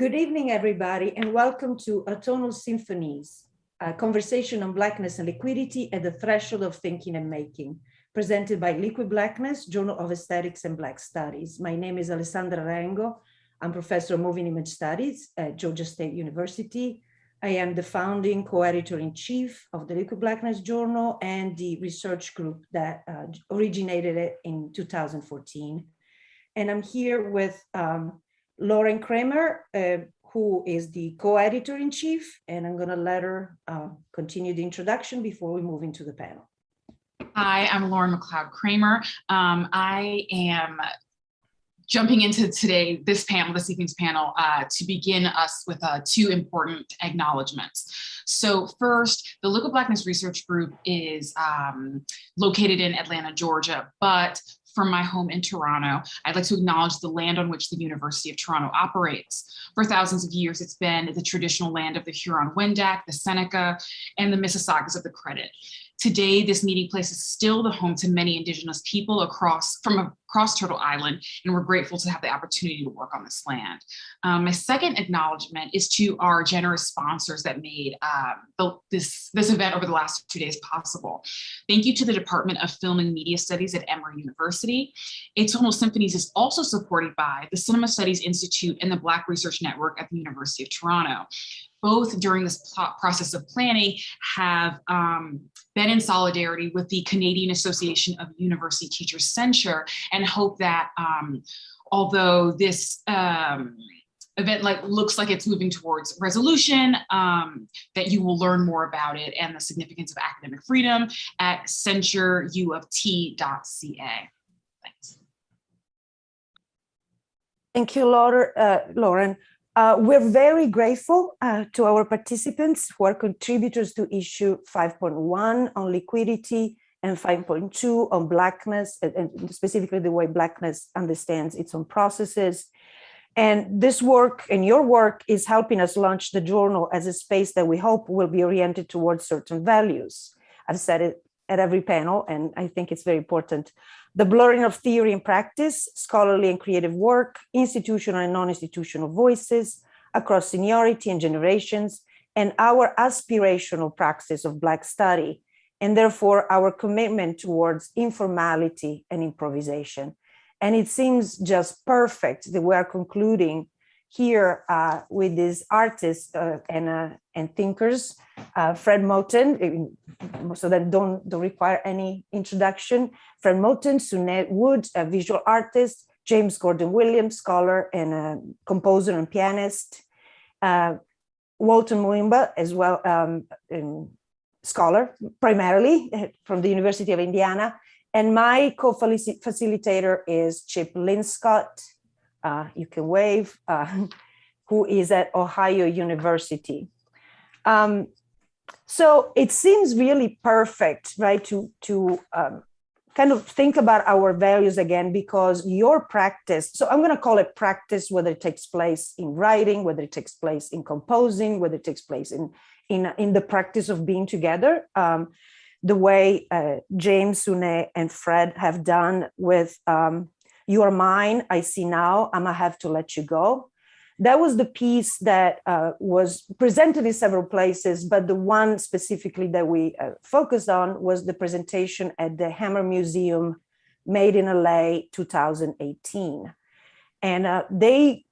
Good evening, everybody, and welcome to Atonal Symphonies, a conversation on Blackness and liquidity at the threshold of thinking and making, presented by Liquid Blackness, Journal of Aesthetics and Black Studies. My name is Alessandra Raengo. I'm professor of moving image studies at Georgia State University. I am the founding co-editor-in-chief of the Liquid Blackness Journal and the research group that originated it in 2014. And I'm here with Lauren Kramer, who is the co-editor-in-chief, and I'm going to let her continue the introduction before we move into the panel. Hi, I'm Lauren McLeod Kramer. I am jumping into this evening's panel, to begin us with two important acknowledgements. So first, the Liquid Blackness Research Group is located in Atlanta, Georgia, but from my home in Toronto, I'd like to acknowledge the land on which the University of Toronto operates. For thousands of years, it's been the traditional land of the Huron-Wendat, the Seneca, and the Mississaugas of the Credit. Today, this meeting place is still the home to many Indigenous people across Turtle Island, and we're grateful to have the opportunity to work on this land. My second acknowledgement is to our generous sponsors that made this event over the last 2 days possible. Thank you to the Department of Film and Media Studies at Emory University. Atonal Symphonies is also supported by the Cinema Studies Institute and the Black Research Network at the University of Toronto. Both during this process of planning have been in solidarity with the Canadian Association of University Teachers Censure, and hope that although this event looks like it's moving towards resolution, that you will learn more about it and the significance of academic freedom at censureuoft.ca. Thanks. Thank you, Lauren. We're very grateful to our participants who are contributors to issue 5.1 on liquidity and 5.2 on Blackness, and specifically the way Blackness understands its own processes. And this work and your work is helping us launch the journal as a space that we hope will be oriented towards certain values. I've said it at every panel, and I think it's very important. The blurring of theory and practice, scholarly and creative work, institutional and non-institutional voices across seniority and generations, and our aspirational praxis of Black study, and therefore our commitment towards informality and improvisation. And it seems just perfect that we are concluding here with these artists and thinkers, Fred Moten, so that don't require any introduction. Fred Moten, Suné Wood, a visual artist, James Gordon Williams, scholar and a composer and pianist, Walton Muyumba as well, scholar primarily from the University of Indiana, and my co-facilitator is Chip Linscott. You can wave, who is at Ohio University. So it seems really perfect, right, to kind of think about our values again, because your practice, so I'm going to call it practice, whether it takes place in writing, whether it takes place in composing, whether it takes place in the practice of being together, the way James, Suné, and Fred have done with You Are Mine, I See Now, I'ma Have to Let You Go. That was the piece that was presented in several places, but the one specifically that we focused on was the presentation at the Hammer Museum, Made in LA 2018. And they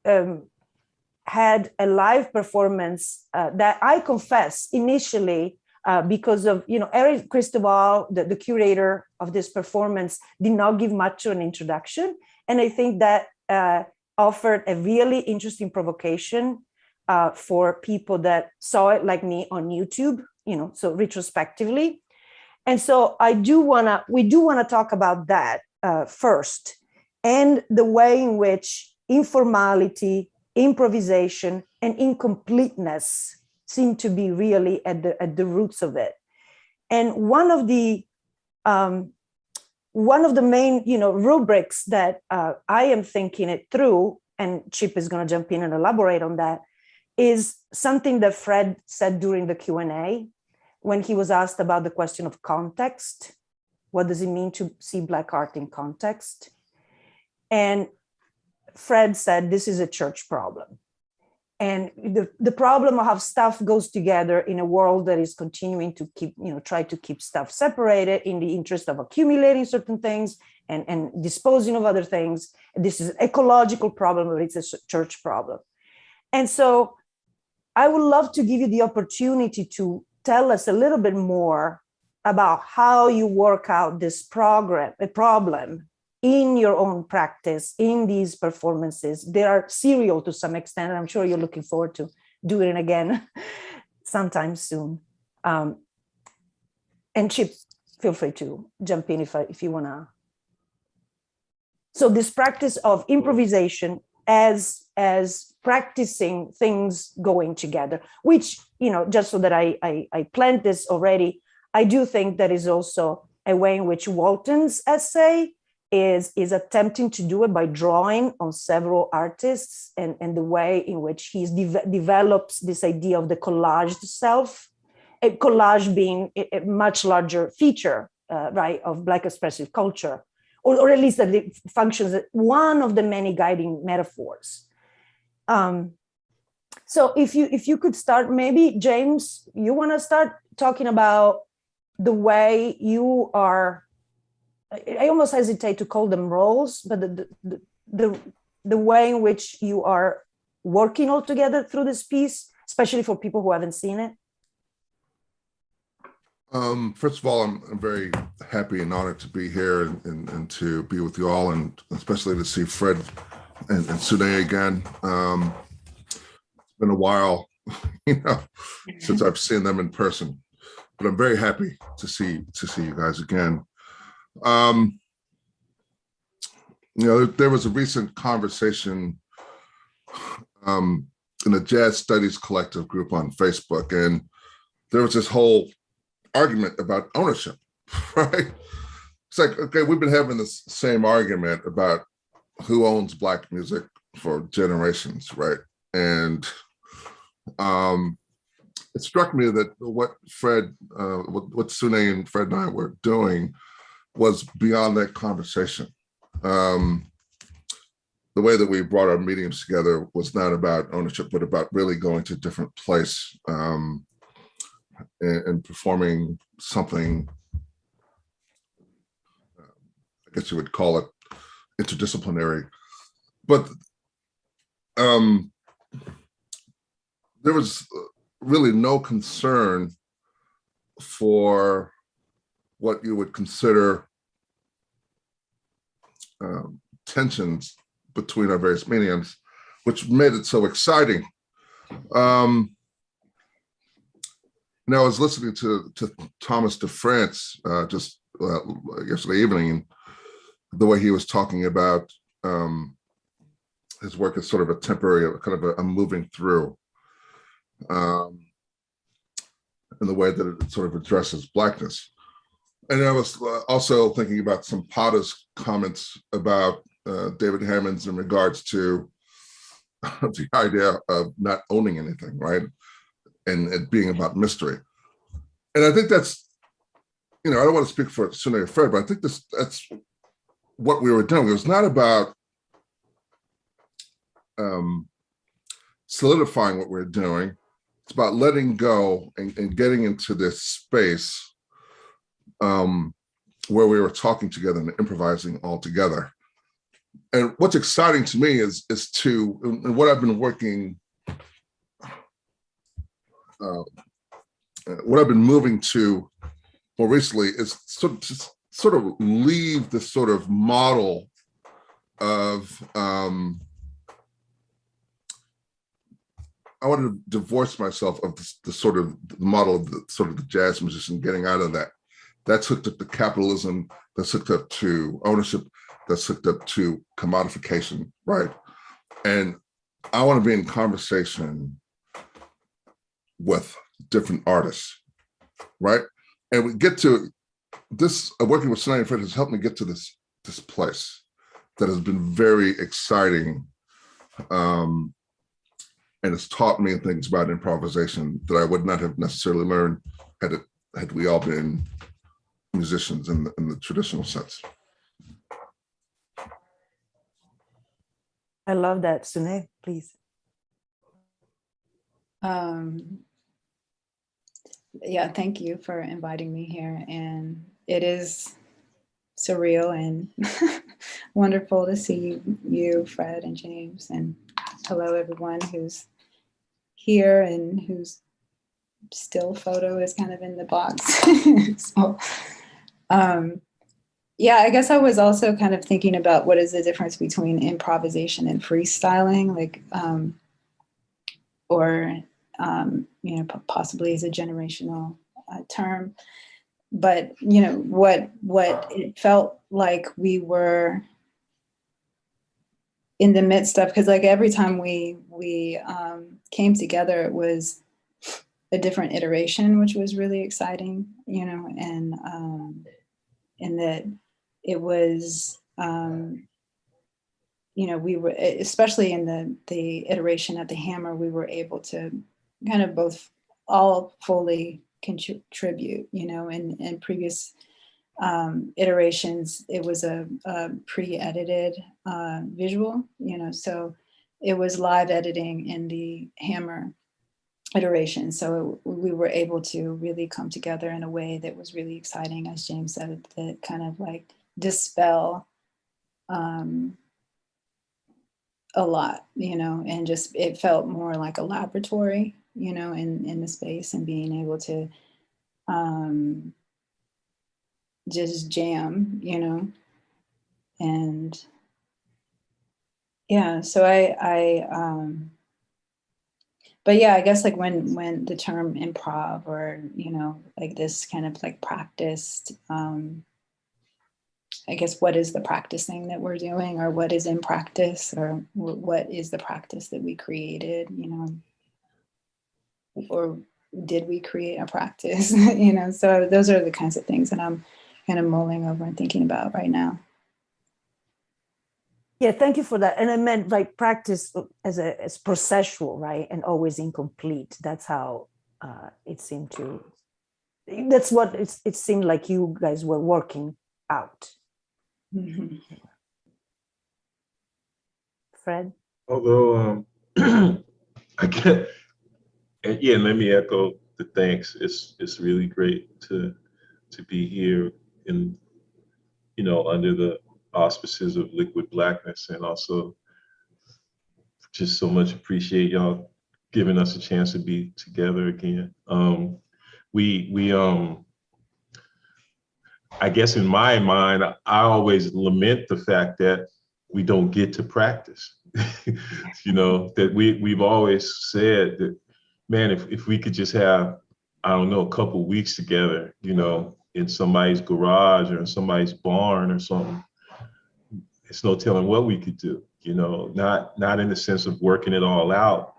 had a live performance that I confess initially, because of, Eric Cristobal, the curator of this performance, did not give much of an introduction. And I think that offered a really interesting provocation for people that saw it like me on YouTube, so retrospectively. And so we do wanna talk about that first, and the way in which informality, improvisation, and incompleteness seem to be really at the roots of it. And one of the main, rubrics that I am thinking it through, and Chip is going to jump in and elaborate on that, is something that Fred said during the Q&A when he was asked about the question of context. What does it mean to see Black art in context? And Fred said, this is a church problem. And the problem of how stuff goes together in a world that is continuing to keep, try to keep stuff separated in the interest of accumulating certain things and disposing of other things. This is an ecological problem, but it's a church problem. And so I would love to give you the opportunity to tell us a little bit more about how you work out this problem in your own practice, in these performances. They are serial to some extent, and I'm sure you're looking forward to doing it again sometime soon. And Chip, feel free to jump in if you want to. So this practice of improvisation as practicing things going together, which, just so that I plant this already, I do think that is also a way in which Walton's essay is attempting to do it by drawing on several artists and the way in which he develops this idea of the collaged self, a collage being a much larger feature, right, of Black expressive culture, or at least that it functions as one of the many guiding metaphors. So if you could start, maybe James, you want to start talking about the way you are. I almost hesitate to call them roles, but the way in which you are working all together through this piece, especially for people who haven't seen it. First of all, I'm very happy and honored to be here and to be with you all, and especially to see Fred and Suné again. It's been a while, since I've seen them in person, but I'm very happy to see you guys again. There was a recent conversation in a jazz studies collective group on Facebook, and there was this whole argument about ownership, right? It's like, okay, we've been having this same argument about who owns Black music for generations, right? And it struck me that what Suné and Fred and I were doing was beyond that conversation. The way that we brought our meetings together was not about ownership, but about really going to a different place and performing something, I guess you would call it interdisciplinary. But there was really no concern for what you would consider tensions between our various mediums, which made it so exciting. I was listening to Thomas de France just yesterday evening, the way he was talking about his work as sort of a temporary, kind of a moving through, and the way that it sort of addresses Blackness. And I was also thinking about Sampada's comments about David Hammond's in regards to the idea of not owning anything, right? And it being about mystery. And I think that's, I don't want to speak for Suné or Fred, but I think that's what we were doing. It was not about solidifying what we're doing. It's about letting go and getting into this space where we were talking together and improvising all together. And what's exciting to me is and what I've been working, what I've been moving to more recently is sort of leave this sort of model of, I wanted to divorce myself of the sort of the model of the jazz musician, getting out of that. That's hooked up to capitalism, that's hooked up to ownership, that's hooked up to commodification, right? And I want to be in conversation with different artists, right? And we get to this, working with Suné and Fred has helped me get to this place that has been very exciting, and it's taught me things about improvisation that I would not have necessarily learned had we all been musicians in the traditional sense. I love that. Suné, please. Yeah, thank you for inviting me here. And it is surreal and wonderful to see you, Fred and James. And hello, everyone who's here and whose still photo is kind of in the box. So, yeah, I guess I was also kind of thinking about what is the difference between improvisation and freestyling, like, or you know, possibly as a generational term. But you know, what it felt like we were in the midst of, because like every time we came together, it was a different iteration, which was really exciting, you know, and that it was, you know, we were, especially in the iteration at the Hammer, we were able to kind of both all fully contribute, you know, in previous iterations, it was a pre-edited visual, you know, so it was live editing in the Hammer iteration. So we were able to really come together in a way that was really exciting, as James said, that kind of like dispel a lot, you know, and just it felt more like a laboratory, you know, in the space, and being able to just jam, you know, and yeah, so but yeah, I guess like when the term improv, or, you know, like this kind of like practiced, I guess, what is the practicing that we're doing, or what is in practice, or what is the practice that we created, you know, or did we create a practice, you know? So those are the kinds of things that I'm kind of mulling over and thinking about right now. Yeah, thank you for that. And I meant like practice as processual, right? And always incomplete. That's how it seemed to, that's what it seemed like you guys were working out. Mm-hmm. Fred? Although I get, and yeah, let me echo the thanks. It's really great to be here in, you know, under the auspices of Liquid Blackness, and also just so much appreciate y'all giving us a chance to be together again. We I guess in my mind, I always lament the fact that we don't get to practice. You know, that we've always said that, man, if we could just have, I don't know, a couple weeks together, you know, in somebody's garage or in somebody's barn or something, it's no telling what we could do, you know, not in the sense of working it all out,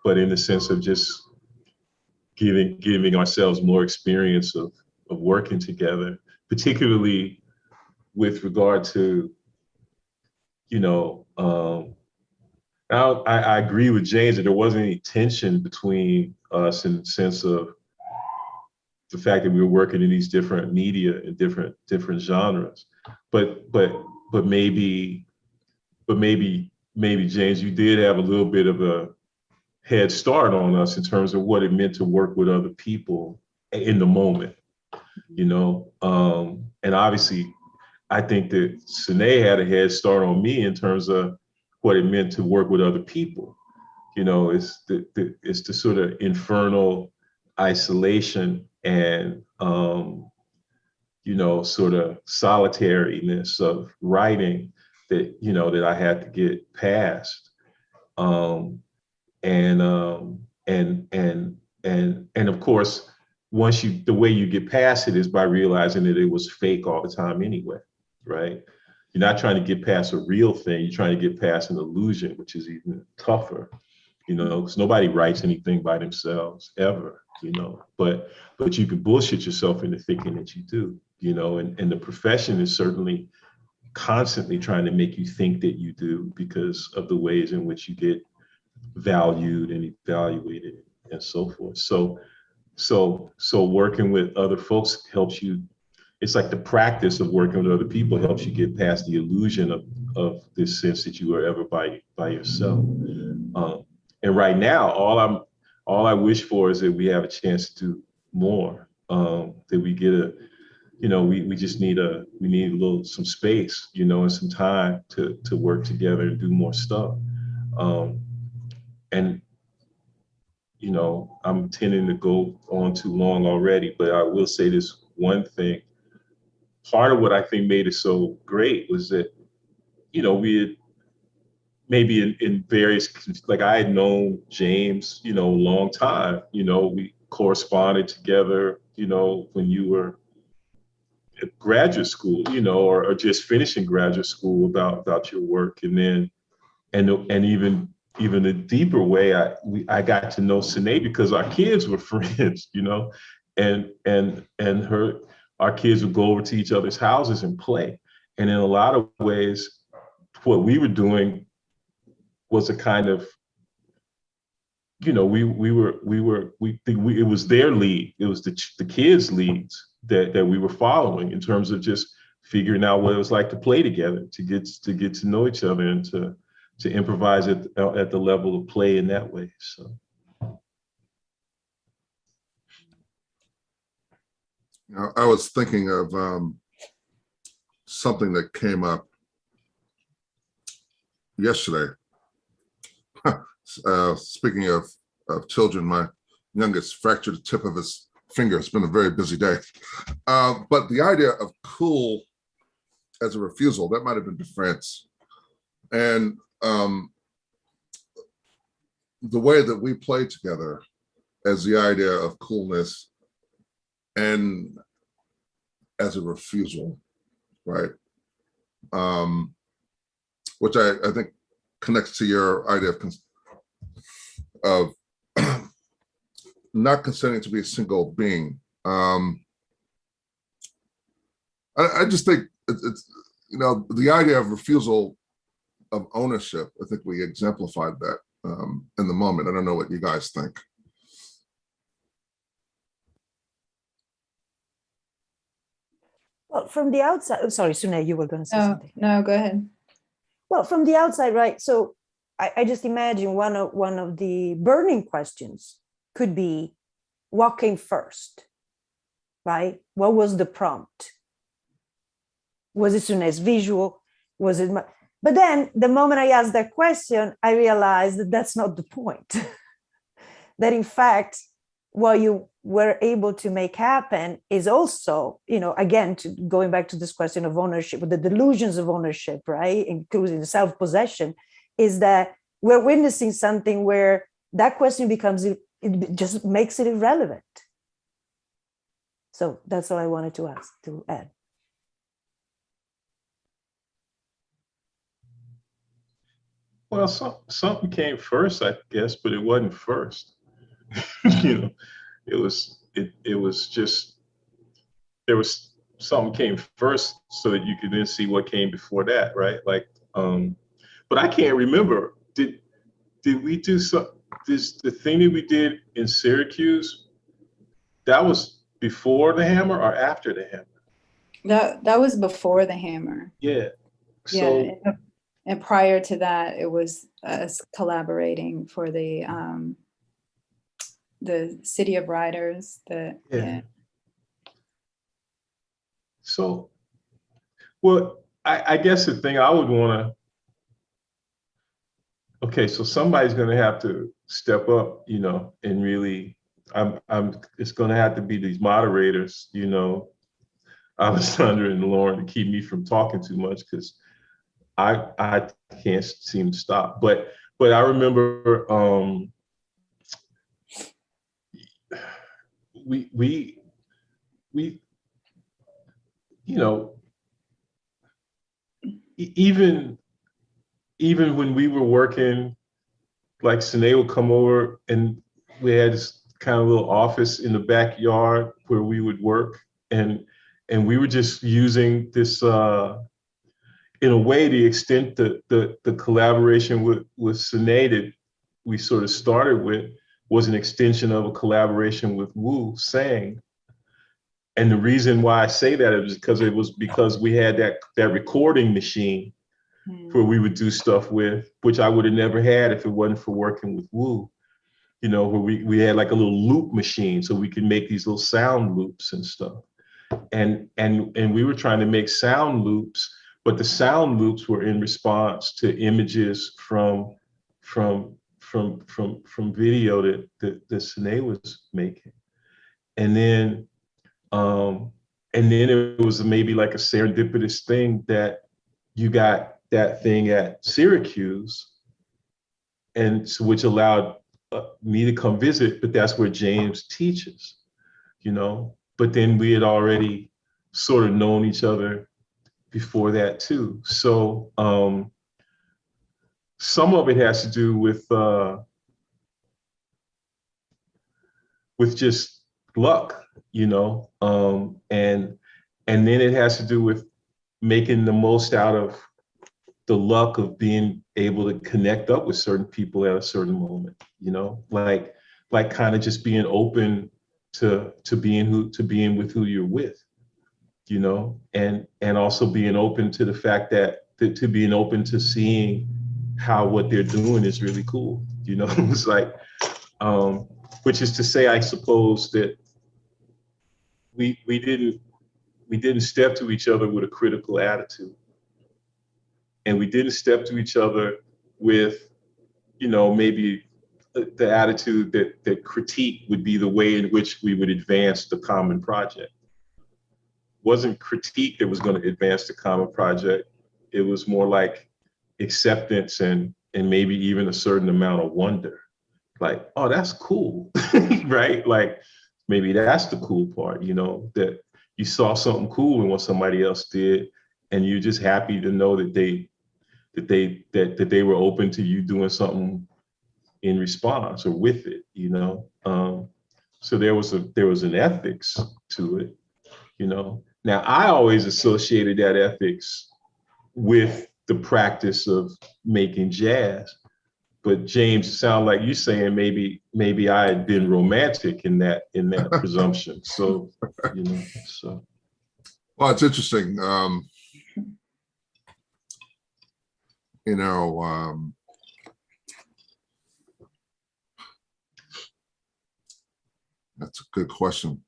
but in the sense of just giving ourselves more experience of working together, particularly with regard to, you know, I agree with James that there wasn't any tension between us in the sense of the fact that we were working in these different media and different genres, but maybe James, you did have a little bit of a head start on us in terms of what it meant to work with other people in the moment, you know, and obviously I think that Suné had a head start on me in terms of what it meant to work with other people. You know, it's the sort of infernal isolation and, you know, sort of solitariness of writing that, you know, that I had to get past. And of course, once the way you get past it is by realizing that it was fake all the time anyway, right? You're not trying to get past a real thing. You're trying to get past an illusion, which is even tougher, you know, because nobody writes anything by themselves ever, you know, but you can bullshit yourself into thinking that you do, you know, and the profession is certainly constantly trying to make you think that you do because of the ways in which you get valued and evaluated and so forth. So working with other folks helps you. It's like the practice of working with other people helps you get past the illusion of this sense that you are ever by yourself. And right now, all I wish for is that we have a chance to do more, that we get we just need some space, and some time to work together and do more stuff. And I'm tending to go on too long already, but I will say this one thing. Part of what I think made it so great was that, we had maybe in various, like I had known James, a long time, we corresponded together, when you were at graduate school, or just finishing graduate school about your work. And then, and even a deeper way, I got to know Suné because our kids were friends, and our kids would go over to each other's houses and play. And in a lot of ways, what we were doing was a kind of, it was their lead. It was the kids' leads that we were following in terms of just figuring out what it was like to play together, to get to know each other, and to improvise at the level of play in that way. So. I was thinking of something that came up yesterday. Speaking of children, my youngest fractured the tip of his finger. It's been a very busy day. But the idea of cool as a refusal, that might have been to France. And the way that we played together as the idea of coolness and as a refusal, right? Which I think connects to your idea of not consenting to be a single being. I just think it's the idea of refusal of ownership. I think we exemplified that in the moment. I don't know what you guys think. Well, from the outside, sorry, Suné, you were going to say something. No, go ahead. Well, from the outside, right? So I just imagine one of the burning questions could be, what came first, right? What was the prompt? Was it Suné's visual? Was it my... But then the moment I asked that question, I realized that that's not the point. That in fact, what you were able to make happen is also, again, going back to this question of ownership, the delusions of ownership, right? Including self-possession, is that we're witnessing something where that question becomes, it just makes it irrelevant. So that's all I wanted to add. Well, something came first, I guess, but it wasn't first. It was just, there was something came first so that you could then see what came before that, right? Like, but I can't remember. Did we do the thing that we did in Syracuse? That was before the Hammer or after the Hammer? That was before the Hammer. Yeah. So, yeah, and prior to that, it was us collaborating for the City of Writers. Yeah. So, well, I guess the thing I would want to. Okay, so somebody's going to have to step up, and really, it's going to have to be these moderators, Alessandra and Lauren, to keep me from talking too much, because I can't seem to stop. But I remember we even when we were working, like Suné would come over and we had this kind of little office in the backyard where we would work, and we were just using this in a way, the extent that the collaboration with Suné that we sort of started with was an extension of a collaboration with Wu Sang. And the reason why I say that is because we had that recording machine where we would do stuff with, which I would have never had if it wasn't for working with Wu. you know, where we had like a little loop machine so we could make these little sound loops and stuff. And we were trying to make sound loops, but the sound loops were in response to images from video that Suné was making. And then it was maybe like a serendipitous thing that you got that thing at Syracuse, and so which allowed me to come visit, but that's where James teaches, you know. But then we had already sort of known each other before that too. So some of it has to do with just luck, you know, and then it has to do with making the most out of the luck of being able to connect up with certain people at a certain moment, you know, like kind of just being open to being with who you're with, you know, and also being open to the fact that to being open to seeing how what they're doing is really cool, you know. It's like, which is to say, I suppose that we didn't step to each other with a critical attitude. And we didn't step to each other with, you know, maybe the attitude that critique would be the way in which we would advance the common project. It wasn't critique that was going to advance the common project. It was more like acceptance and maybe even a certain amount of wonder. Like, oh, that's cool, right? Like, maybe that's the cool part, you know, that you saw something cool in what somebody else did, and you're just happy to know that they were open to you doing something in response or with it, you know. So there was an ethics to it, you know. Now I always associated that ethics with the practice of making jazz, but James, it sounds like you saying maybe I had been romantic in that presumption. So, you know, so. Well, it's interesting. You know, that's a good question.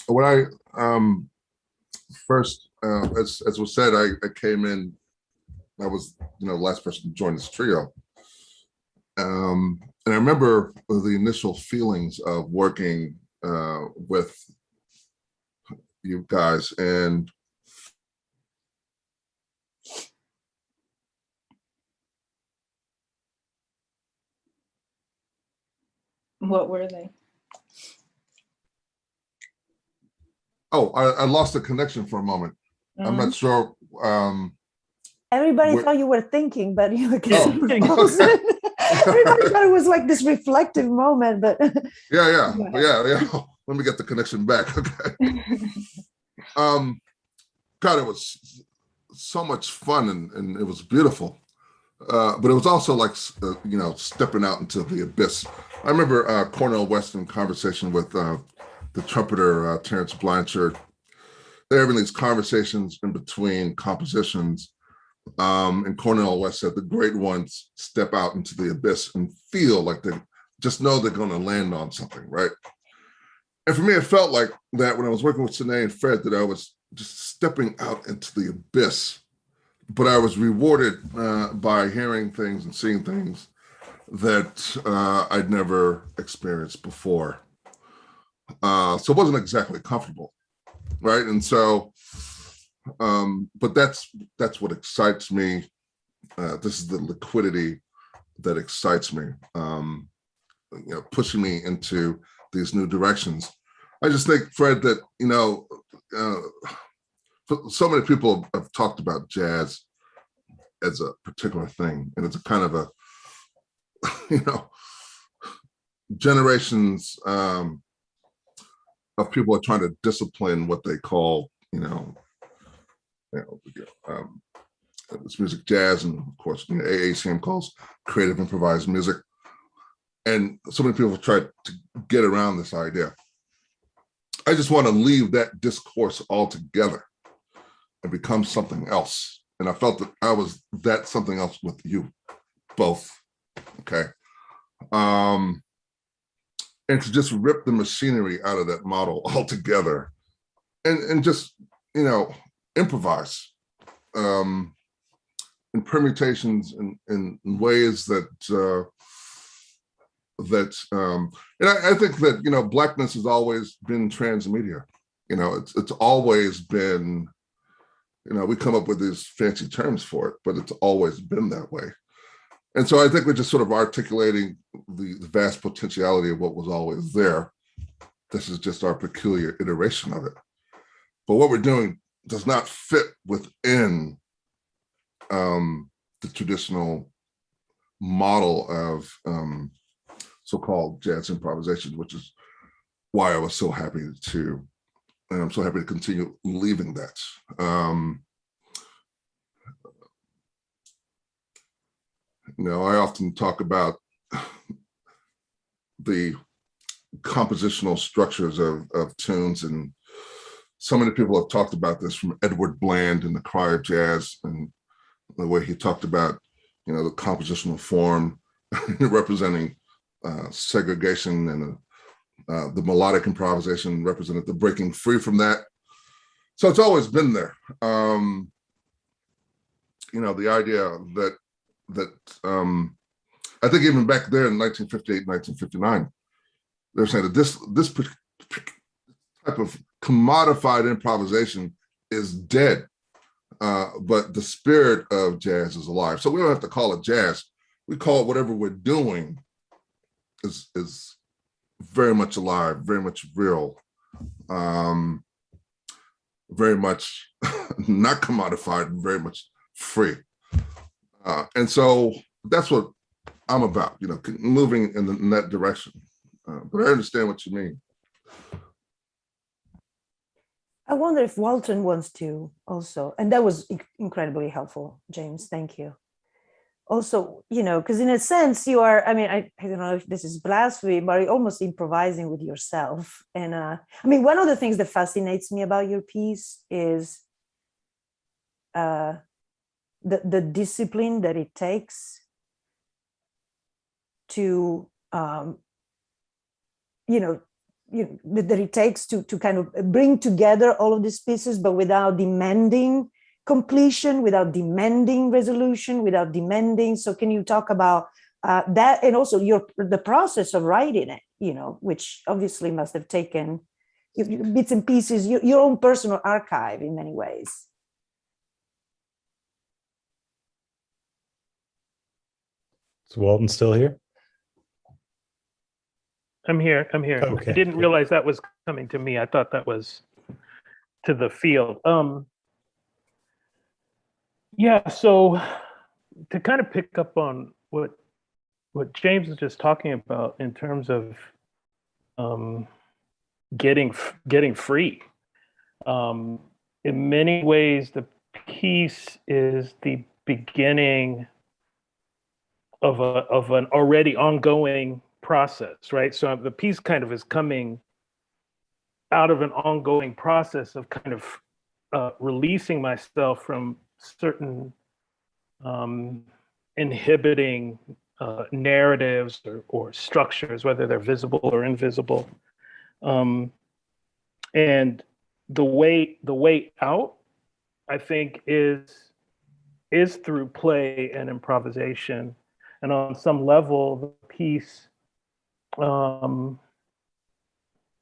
When I first, as was said, I came in. I was, you know, the last person to join this trio, and I remember the initial feelings of working with you guys, and What were they? oh, I lost the connection for a moment. I'm not sure. Everybody thought you were thinking, but you were Oh. frozen. Everybody thought it was like this reflective moment, but yeah. Let me get the connection back. Okay. God, it was so much fun and it was beautiful. But it was also like, you know, stepping out into the abyss. I remember Cornel West's conversation with the trumpeter, Terrence Blanchard. They're having these conversations in between compositions. And Cornel West said the great ones step out into the abyss and feel like they just know they're going to land on something, right? And for me, it felt like that when I was working with Suné and Fred, that I was just stepping out into the abyss. But I was rewarded by hearing things and seeing things that I'd never experienced before. So it wasn't exactly comfortable, right? And so, but that's what excites me. This is the liquidity that excites me, you know, pushing me into these new directions. I just think, Fred, that, you know, so many people have talked about jazz as a particular thing, and it's a kind of a, you know, generations of people are trying to discipline what they call, this music jazz, and of course, you know, AACM calls creative improvised music. And so many people try to get around this idea. I just want to leave that discourse altogether and become something else. And I felt that I was that something else with you both. Okay. And to just rip the machinery out of that model altogether and just, improvise in permutations in ways that, and I think that, Blackness has always been transmedia. It's always been, we come up with these fancy terms for it, but it's always been that way. And so I think we're just sort of articulating the vast potentiality of what was always there. This is just our peculiar iteration of it. But what we're doing does not fit within the traditional model of so-called jazz improvisation, which is why I was so happy to, and I'm so happy to continue leaving that. I often talk about the compositional structures of tunes, and so many people have talked about this, from Edward Bland in The Cry of Jazz, and the way he talked about, the compositional form representing segregation, and the melodic improvisation represented the breaking free from that. So it's always been there. The idea that I think even back there in 1958, 1959, they're saying that this type of commodified improvisation is dead, but the spirit of jazz is alive. So we don't have to call it jazz. We call it whatever we're doing is very much alive, very much real, very much not commodified, very much free. And so that's what I'm about, moving in that direction. But I understand what you mean. I wonder if Walton wants to also, and that was incredibly helpful, James, thank you. Also, because in a sense you are, I don't know if this is blasphemy, but you're almost improvising with yourself. And one of the things that fascinates me about your piece is the discipline that it takes to, that it takes to kind of bring together all of these pieces, but without demanding completion, without demanding resolution, without demanding. So can you talk about that, and also the process of writing it, which obviously must have taken bits and pieces, your own personal archive in many ways. Is Walton still here? I'm here. Okay. I didn't realize that was coming to me. I thought that was to the field. Yeah, so to kind of pick up on what James was just talking about in terms of getting free. In many ways, the piece is the beginning of an already ongoing process, right? So the piece kind of is coming out of an ongoing process of kind of releasing myself from certain inhibiting narratives or structures, whether they're visible or invisible. And the way out, I think, is through play and improvisation. And on some level, the piece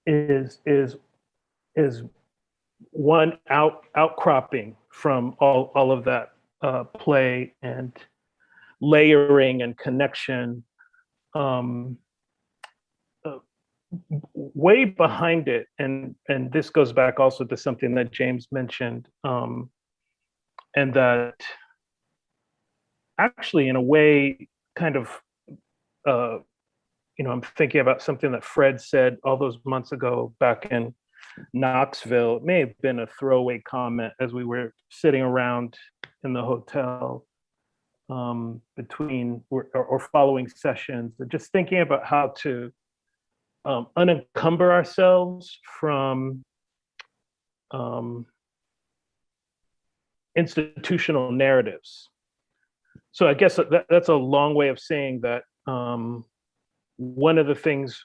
is one outcropping from all of that play and layering and connection. Way behind it, and this goes back also to something that James mentioned, and that actually, in a way, kind of, I'm thinking about something that Fred said all those months ago back in Knoxville. It may have been a throwaway comment as we were sitting around in the hotel between or following sessions, just thinking about how to unencumber ourselves from institutional narratives. So I guess that's a long way of saying that one of the things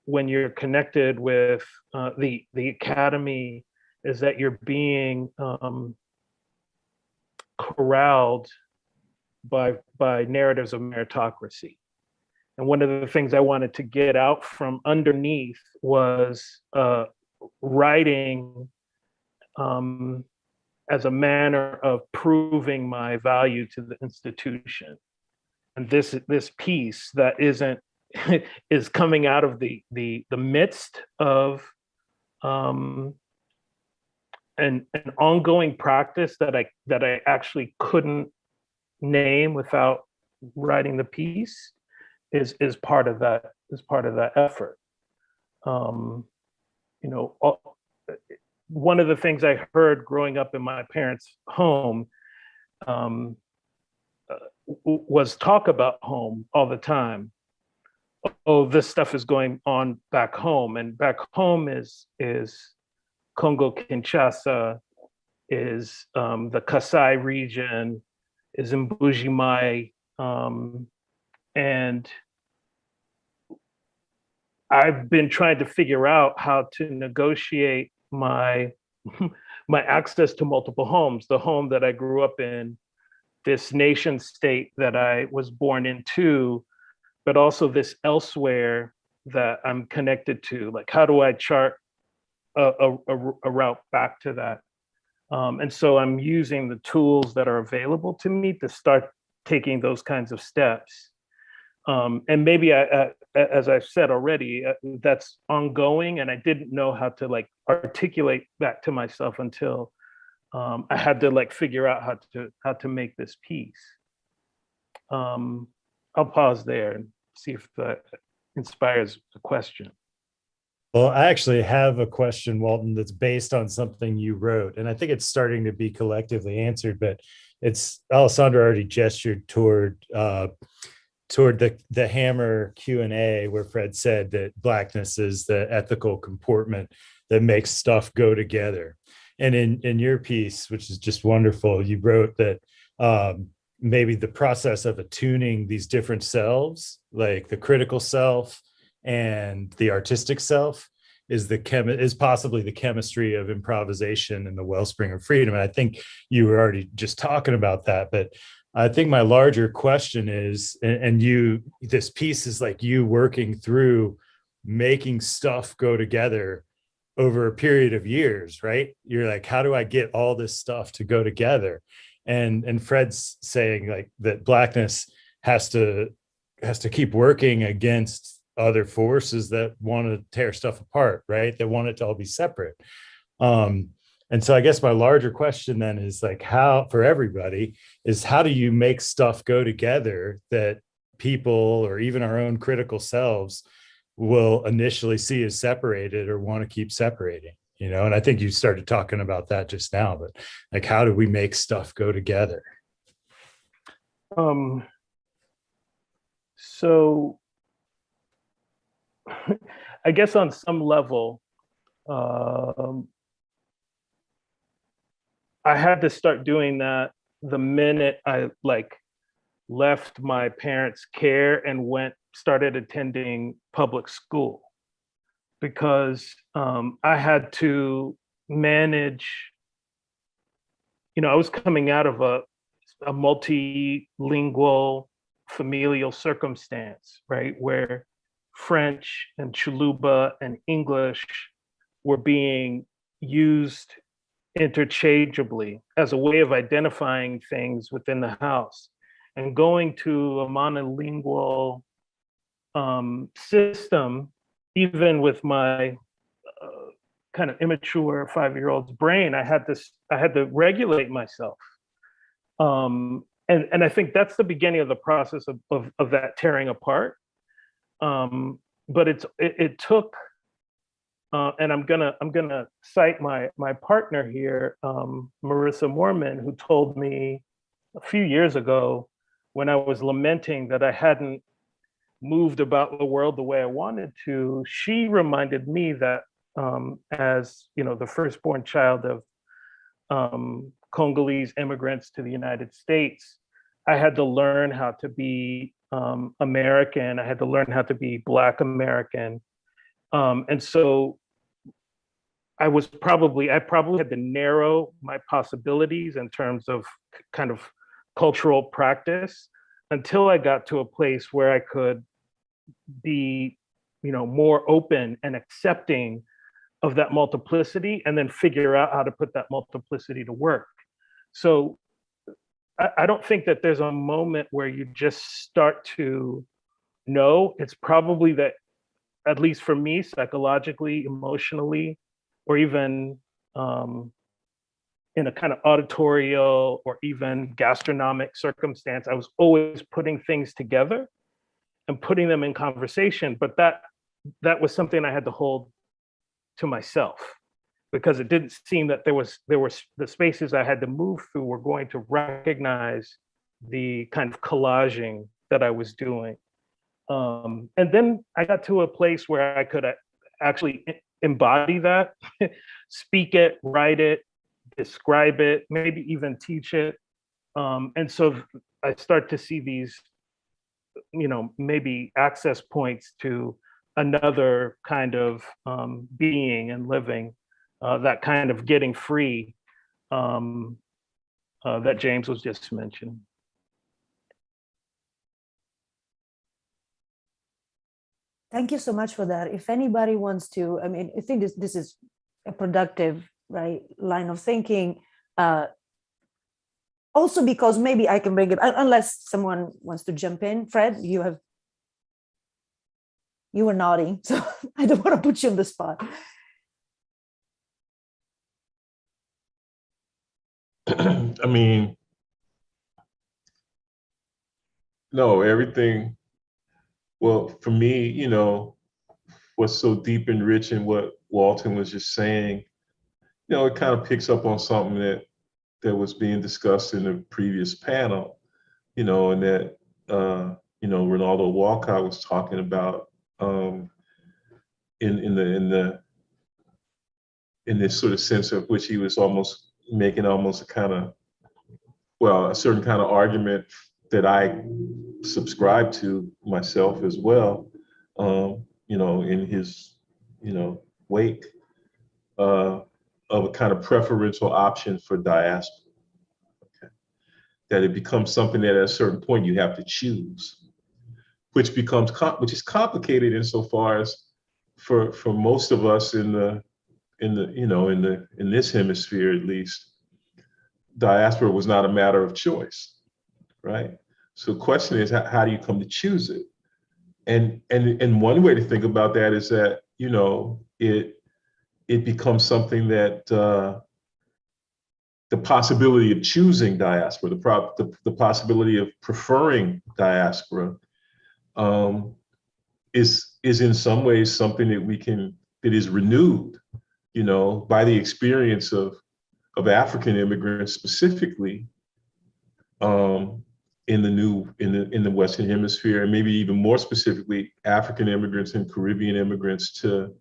when you're connected with the academy is that you're being corralled by narratives of meritocracy. And one of the things I wanted to get out from underneath was writing as a manner of proving my value to the institution. And this piece that isn't is coming out of the midst of an ongoing practice that I actually couldn't name without writing the piece is part of that effort. One of the things I heard growing up in my parents' home was talk about home all the time. Oh, this stuff is going on back home, and back home is Congo Kinshasa, is the Kasai region, is Mbujimai, and I've been trying to figure out how to negotiate my access to multiple homes, the home that I grew up in, this nation state that I was born into, but also this elsewhere that I'm connected to. Like, how do I chart a route back to that? And so I'm using the tools that are available to me to start taking those kinds of steps. And maybe as I've said already, that's ongoing, and I didn't know how to articulate that to myself until I had to figure out how to make this piece. I'll pause there and see if that inspires a question. Well, I actually have a question, Walton, that's based on something you wrote, and I think it's starting to be collectively answered, but Alessandra already gestured toward the hammer Q&A, where Fred said that Blackness is the ethical comportment that makes stuff go together. And in your piece, which is just wonderful, you wrote that maybe the process of attuning these different selves, like the critical self and the artistic self, is possibly the chemistry of improvisation and the wellspring of freedom. And I think you were already just talking about that, but I think my larger question is, this piece is like you working through making stuff go together over a period of years, right? You're like, how do I get all this stuff to go together? And Fred's saying like that Blackness has to keep working against other forces that want to tear stuff apart, right? That want it to all be separate. And so I guess my larger question then is like, how, for everybody, is how do you make stuff go together that people or even our own critical selves will initially see as separated or want to keep separating, And I think you started talking about that just now, but like, how do we make stuff go together? So I guess on some level, I had to start doing that the minute I left my parents' care and started attending public school, because I had to manage, I was coming out of a multilingual familial circumstance, right, where French and Chuluba and English were being used interchangeably as a way of identifying things within the house. And going to a monolingual system, even with my kind of immature 5-year-old's brain, I had to regulate myself. And I think that's the beginning of the process of that tearing apart. But it took, and I'm gonna cite my partner here, Marissa Moorman, who told me a few years ago when I was lamenting that I hadn't moved about the world the way I wanted to. She reminded me that as the firstborn child of Congolese immigrants to the United States, I had to learn how to be American. I had to learn how to be Black American. And so I probably had to narrow my possibilities in terms of kind of cultural practice until I got to a place where I could be, more open and accepting of that multiplicity, and then figure out how to put that multiplicity to work. So I don't think that there's a moment where you just start to know. It's probably that, at least for me, psychologically, emotionally, or even in a kind of auditorial or even gastronomic circumstance, I was always putting things together and putting them in conversation. But that was something I had to hold to myself, because it didn't seem that there was the spaces I had to move through were going to recognize the kind of collaging that I was doing. And then I got to a place where I could actually embody that, speak it, write it, describe it, maybe even teach it. And so I start to see these, maybe access points to another kind of being and living, that kind of getting free that James was just mentioning. Thank you so much for that. If anybody wants to, I think this is a productive, right, line of thinking. Also because maybe I can bring it, unless someone wants to jump in. Fred, you were nodding, so I don't want to put you on the spot. I mean, no, everything. Well, for me, what's so deep and rich in what Walton was just saying, it kind of picks up on something that was being discussed in the previous panel, and that, Ronaldo Walcott was talking about in this sort of sense of which he was almost making almost a certain kind of argument that I subscribe to myself as well, in his, wake of a kind of preferential option for diaspora. Okay. That it becomes something that at a certain point you have to choose, which is complicated insofar as for most of us in this hemisphere at least, diaspora was not a matter of choice, right? So the question is, how do you come to choose it? And one way to think about that is that, it becomes something that the possibility of choosing diaspora, the possibility of preferring diaspora, is in some ways something that is renewed, by the experience of African immigrants specifically, in the Western Hemisphere, and maybe even more specifically, African immigrants and Caribbean immigrants to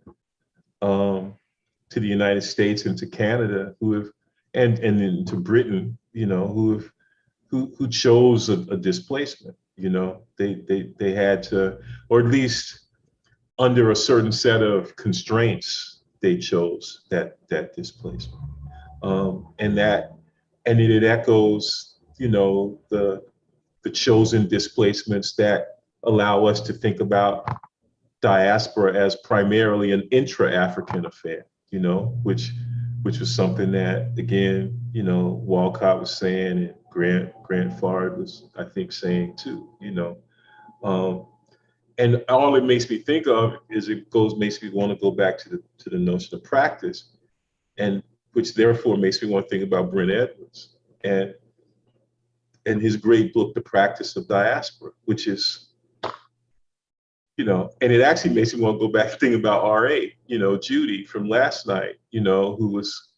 the United States and to Canada, who have, and then to Britain, who chose a displacement. They had to, or at least under a certain set of constraints, they chose that displacement, and it echoes, the chosen displacements that allow us to think about diaspora as primarily an intra-African affair, which was something that, again, Walcott was saying, and Grant Fard was, I think, saying too, and all it makes me think of is makes me want to go back to the notion of practice, and which therefore makes me want to think about Brent Edwards and his great book, The Practice of Diaspora, which is, and it actually makes me want to go back and think about R.A., Judy from last night, who was,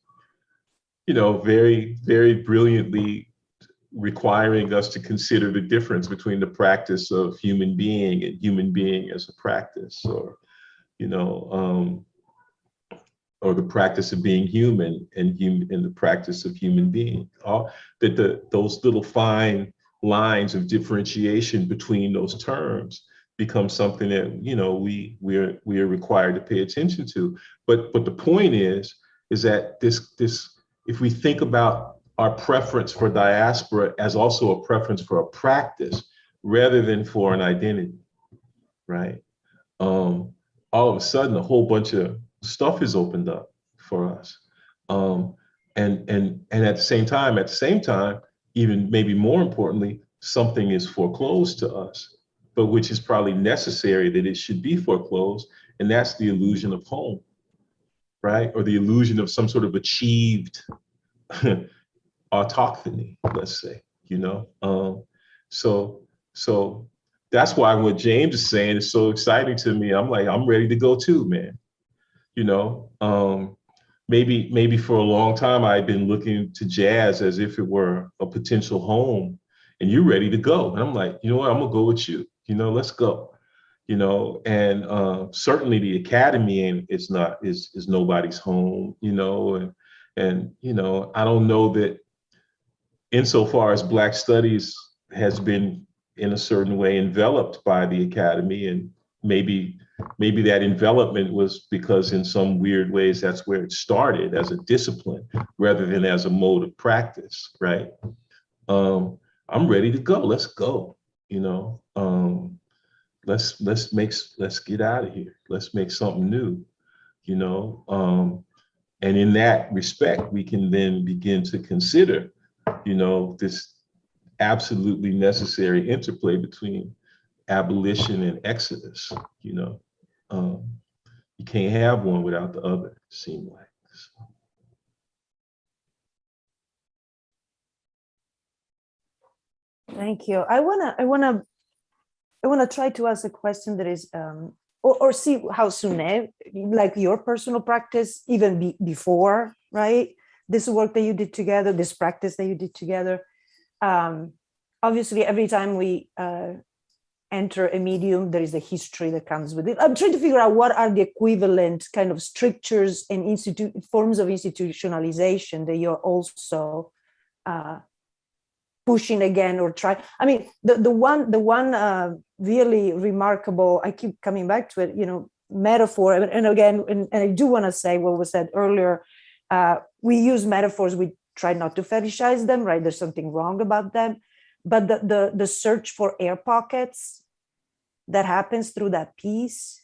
very, very brilliantly requiring us to consider the difference between the practice of human being and human being as a practice, or, or the practice of being human and the practice of human being. All those little fine lines of differentiation between those terms become something that we are required to pay attention to. But the point is that this if we think about our preference for diaspora as also a preference for a practice rather than for an identity, right? All of a sudden, a whole bunch of stuff is opened up for us, and at the same time, even maybe more importantly, something is foreclosed to us, but which is probably necessary that it should be foreclosed, and that's the illusion of home, right? Or the illusion of some sort of achieved autochthony, let's say, so that's why what James is saying is so exciting to me. I'm like, I'm ready to go too, man. Maybe for a long time I've been looking to jazz as if it were a potential home, and you're ready to go. And I'm like, you know what, I'm gonna go with you. Let's go. And certainly the academy is nobody's home. And I don't know that insofar as Black studies has been in a certain way enveloped by the academy, and maybe that envelopment was because in some weird ways that's where it started, as a discipline rather than as a mode of practice, right? I'm ready to go. Let's go. Let's get out of here. Let's make something new. And in that respect, we can then begin to consider this absolutely necessary interplay between abolition and exodus. You can't have one without the other, it seems like. So. Thank you. I wanna try to ask a question that is or see how Suné, like your personal practice, even before, right? This work that you did together, this practice that you did together. Obviously, every time we enter a medium, there is a history that comes with it. I'm trying to figure out what are the equivalent kind of strictures and forms of institutionalization that you're also pushing again or try. I mean, the one really remarkable, I keep coming back to it, metaphor. And again, and I do want to say what was said earlier, we use metaphors, we try not to fetishize them, right? There's something wrong about them. But the search for air pockets that happens through that piece,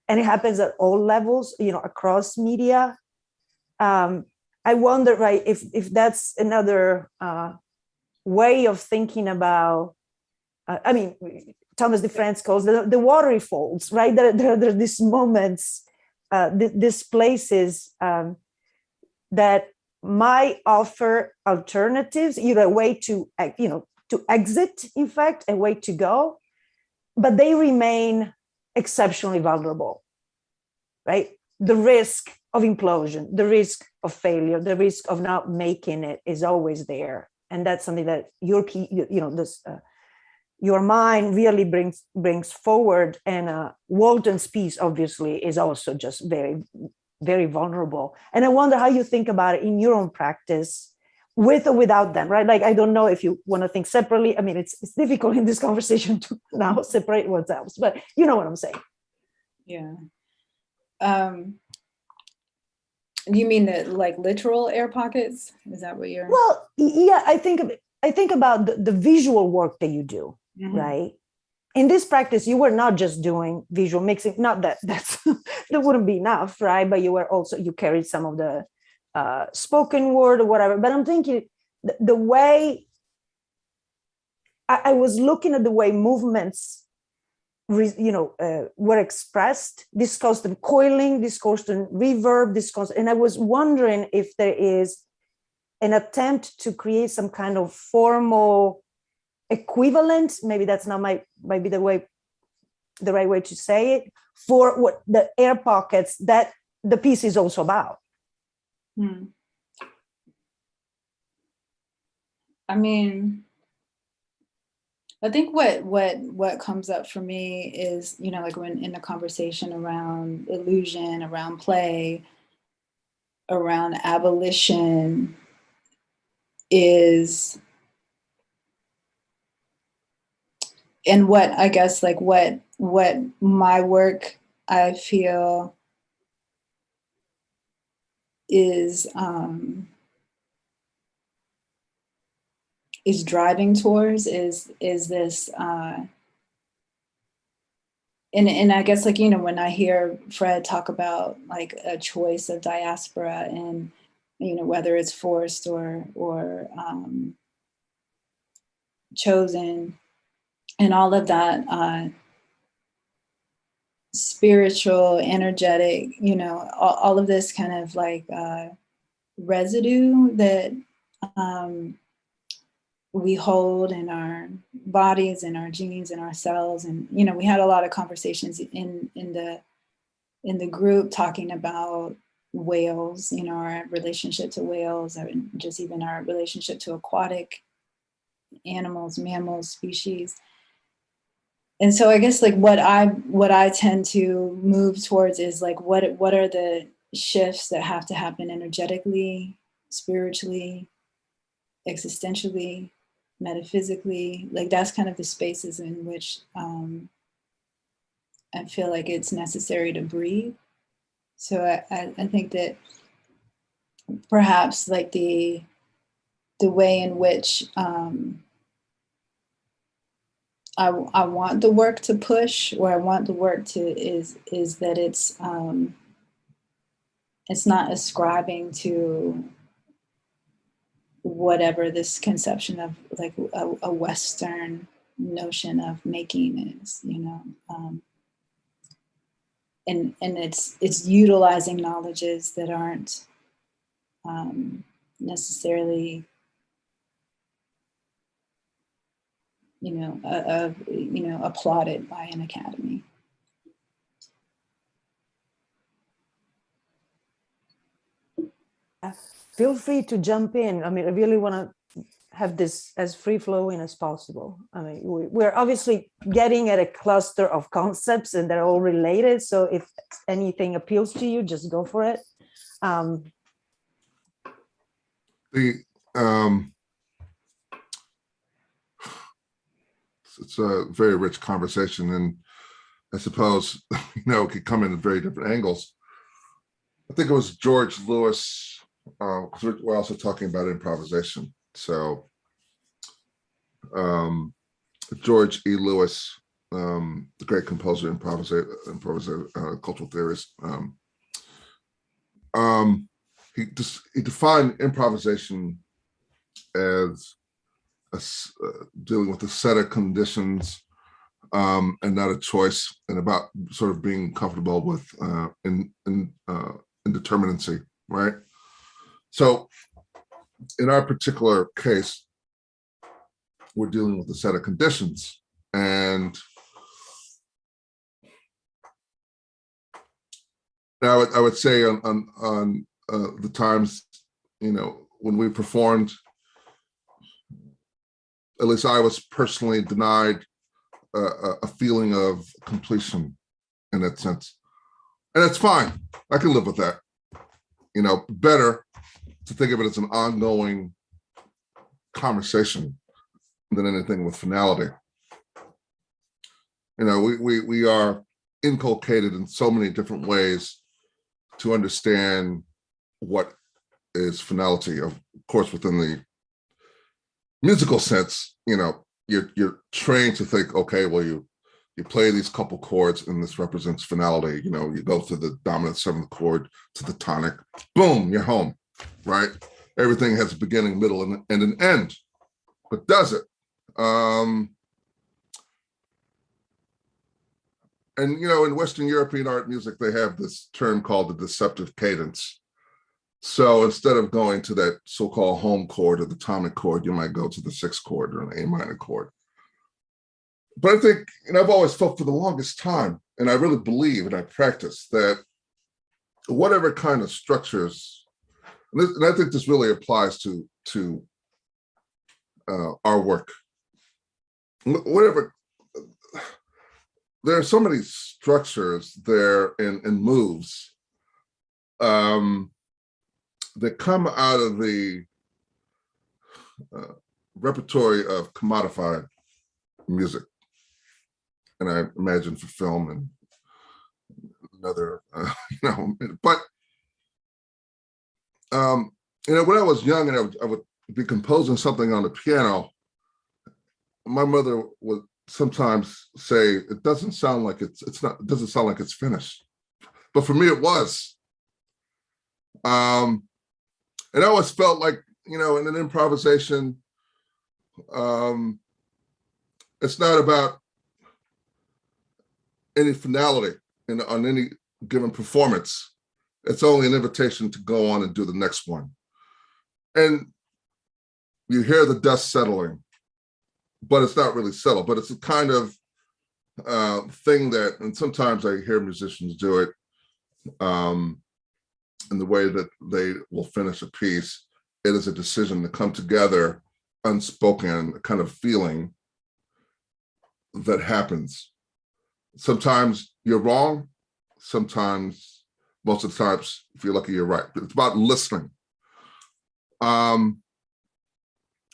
and it happens at all levels, across media. I wonder, right, if that's another way of thinking about, Thomas de France calls the watery folds, right? There are these moments, these places that might offer alternatives, either a way to exit, in fact, a way to go, but they remain exceptionally vulnerable, right? The risk of implosion, the risk of failure, the risk of not making it is always there. And that's something that your mind really brings forward. And Walton's piece, obviously, is also just very, very vulnerable. And I wonder how you think about it in your own practice, with or without them, right? Like, I don't know if you want to think separately. I mean, it's difficult in this conversation to now separate oneself, but you know what I'm saying. Yeah. You mean the literal air pockets? Is that what you're? Well, yeah, I think about the visual work that you do, mm-hmm. right? In this practice, you were not just doing visual mixing, not that that wouldn't be enough, right? But you carried some of the spoken word or whatever. But I'm thinking the way I was looking at the way movements, were expressed, this constant coiling, this constant reverb, and I was wondering if there is an attempt to create some kind of formal equivalent. Maybe that's not might be the right way to say it, for what the air pockets that the piece is also about. I mean, I think what comes up for me is, when in the conversation around illusion, around play, around abolition is, and what I guess like what my work I feel is driving towards is this and I guess like, you know, when I hear Fred talk about like a choice of diaspora and, you know, whether it's forced or chosen and all of that spiritual, energetic, you know, all of this kind of like residue that we hold in our bodies and our genes and our cells. And, you know, we had a lot of conversations in the group talking about whales, you know, our relationship to whales, or just even our relationship to aquatic animals, mammals, species. And so I guess like what I tend to move towards is like, what are the shifts that have to happen energetically, spiritually, existentially, metaphysically. Like that's kind of the spaces in which I feel like it's necessary to breathe. So I think that perhaps like the way in which I want the work to push, or I want the work to is that it's not ascribing to whatever this conception of like a Western notion of making is, you know, and it's utilizing knowledges that aren't necessarily, you know, applauded by an academy. Feel free to jump in. I mean, I really want to have this as free flowing as possible. I mean, we're obviously getting at a cluster of concepts and they're all related. So if anything appeals to you, just go for it. It's a very rich conversation, and I suppose, you know, it could come in very different angles. I think it was George Lewis, we're also talking about improvisation. So George E. Lewis, the great composer, improviser, cultural theorist, he defined improvisation as dealing with a set of conditions and not a choice, and about sort of being comfortable with indeterminacy, right? So in our particular case, we're dealing with a set of conditions, and now I would say on the times, you know, when we performed, at least I was personally denied a feeling of completion in that sense. And that's fine. I can live with that. You know, better to think of it as an ongoing conversation than anything with finality. You know, we are inculcated in so many different ways to understand what is finality. Of course, within the musical sense, you know, you're trained to think, okay, well, you play these couple chords and this represents finality. You know, you go to the dominant seventh chord to the tonic, boom, you're home, right? Everything has a beginning, middle, and an end. But does it? And you know, in Western European art music, they have this term called the deceptive cadence. So instead of going to that so-called home chord or the tonic chord, you might go to the sixth chord or an A minor chord. But I think, and I've always felt for the longest time, and I really believe and I practice that whatever kind of structures, and I think this really applies to our work, whatever, there are so many structures there and moves that come out of the repertory of commodified music, and I imagine for film and another, but when I was young and I would be composing something on the piano, my mother would sometimes say, it doesn't sound like it doesn't sound like it's finished. But for me, it was. And I always felt like, in an improvisation, it's not about any finality on any given performance. It's only an invitation to go on and do the next one. And you hear the dust settling, but it's not really settled, but it's a kind of thing that, and sometimes I hear musicians do it in the way that they will finish a piece. It is a decision to come together, unspoken, a kind of feeling that happens. Sometimes you're wrong. Sometimes, most of the times, if you're lucky, you're right. But it's about listening. And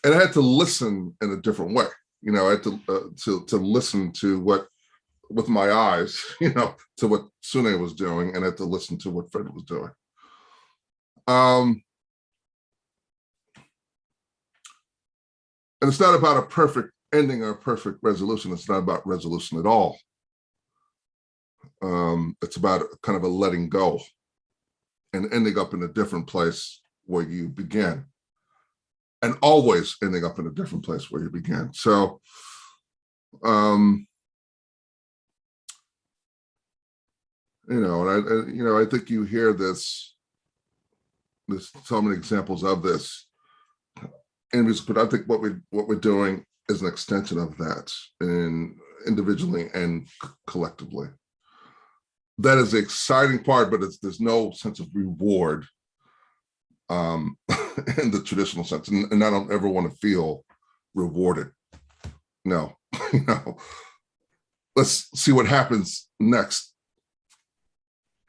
I had to listen in a different way. I had to listen to what, with my eyes, to what Suné was doing, and I had to listen to what Fred was doing. And it's not about a perfect ending or a perfect resolution. It's not about resolution at all. It's about kind of a letting go and ending up in a different place where you began, and always ending up in a different place where you began. So, and I think you hear this. There's so many examples of this in music, but I think what we're doing is an extension of that, and individually and collectively. That is the exciting part, but there's no sense of reward in the traditional sense, and I don't ever want to feel rewarded. No, let's see what happens next,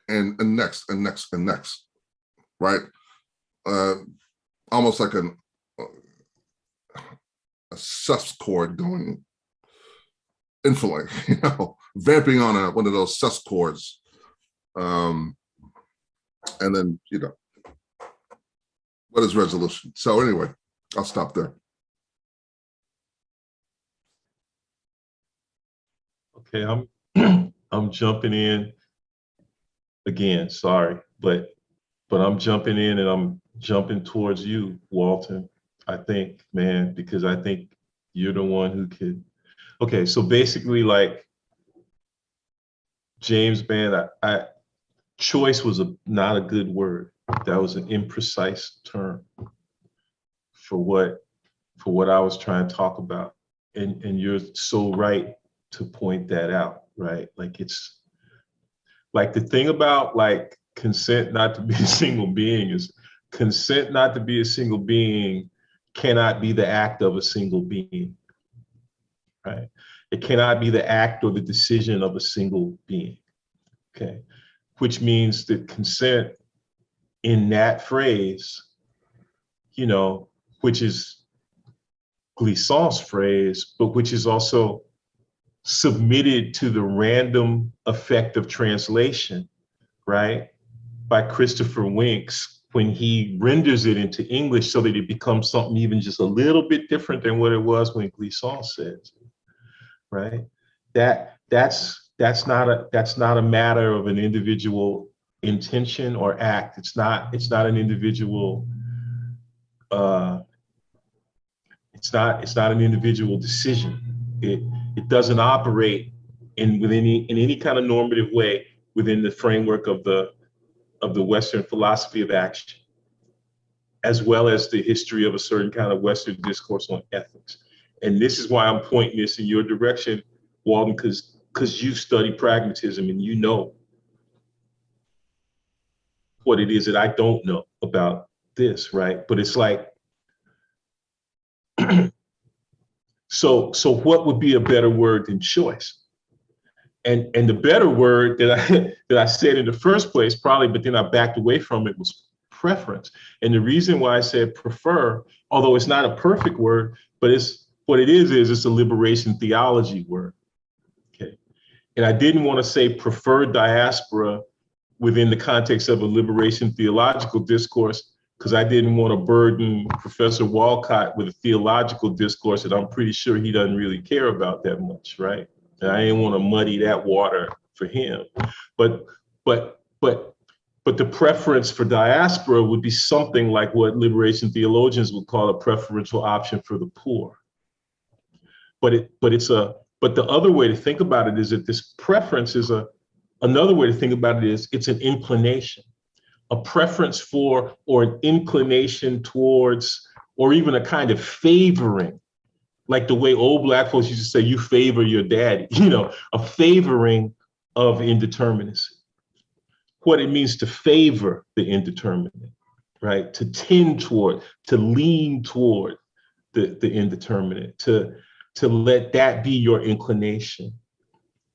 and next, and next, and next, right? Almost like a sus chord going infinitely, vamping on one of those sus chords, and then what is resolution? So anyway, I'll stop there. Okay, I'm jumping in again. Sorry, but I'm jumping in, and I'm jumping towards you, Walton. I think, man, because I think you're the one who could. Okay, so basically, like James Band, choice was not a good word. That was an imprecise term for what I was trying to talk about. And you're so right to point that out, right? Like, it's like the thing about like consent not to be a single being is consent not to be a single being cannot be the act of a single being, right? It cannot be the act or the decision of a single being, okay? Which means that consent in that phrase, which is Glissant's phrase, but which is also submitted to the random effect of translation, right? By Christopher Winks, when he renders it into English so that it becomes something even just a little bit different than what it was when Glissant says, right? That's not a matter of an individual intention or act. It's not an individual. It's not an individual decision. It doesn't operate in any kind of normative way within the framework of the Western philosophy of action, as well as the history of a certain kind of Western discourse on ethics. And this is why I'm pointing this in your direction, Walton, because you study pragmatism and you know what it is that I don't know about this, right? But it's like, so what would be a better word than choice? And the better word that I said in the first place, probably, but then I backed away from it, was preference. And the reason why I said prefer, although it's not a perfect word, but it's what it is it's a liberation theology word. Okay. And I didn't want to say preferred diaspora within the context of a liberation theological discourse, because I didn't want to burden Professor Walcott with a theological discourse that I'm pretty sure he doesn't really care about that much, right? And I didn't want to muddy that water for him. But the preference for diaspora would be something like what liberation theologians would call a preferential option for the poor. But the other way to think about it is that this preference is another way to think about it is it's an inclination, a preference for, or an inclination towards, or even a kind of favoring, like the way old Black folks used to say, you favor your daddy, a favoring of indeterminacy. What it means to favor the indeterminate, right? To tend toward, to lean toward the indeterminate, to let that be your inclination,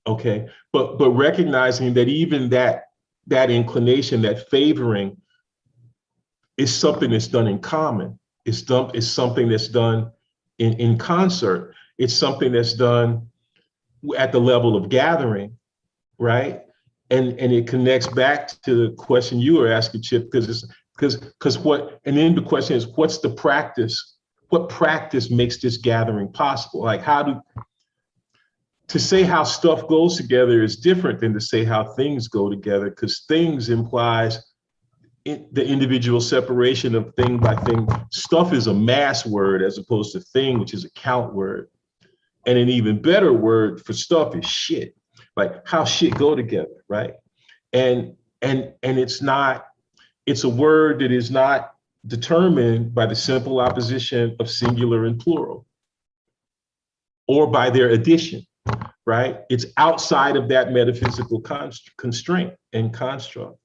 okay? But recognizing that even that inclination, that favoring, is something that's done in common. It's something that's done in concert. It's something that's done at the level of gathering, right? And it connects back to the question you were asking, Chip, because and then the question is, what's the practice? What practice makes this gathering possible? Like to say how stuff goes together is different than to say how things go together, because things implies the individual separation of thing by thing. Stuff is a mass word as opposed to thing, which is a count word. And an even better word for stuff is shit. Like how shit go together, right? And it's a word that is not determined by the simple opposition of singular and plural, or by their addition, right? It's outside of that metaphysical constraint and construct.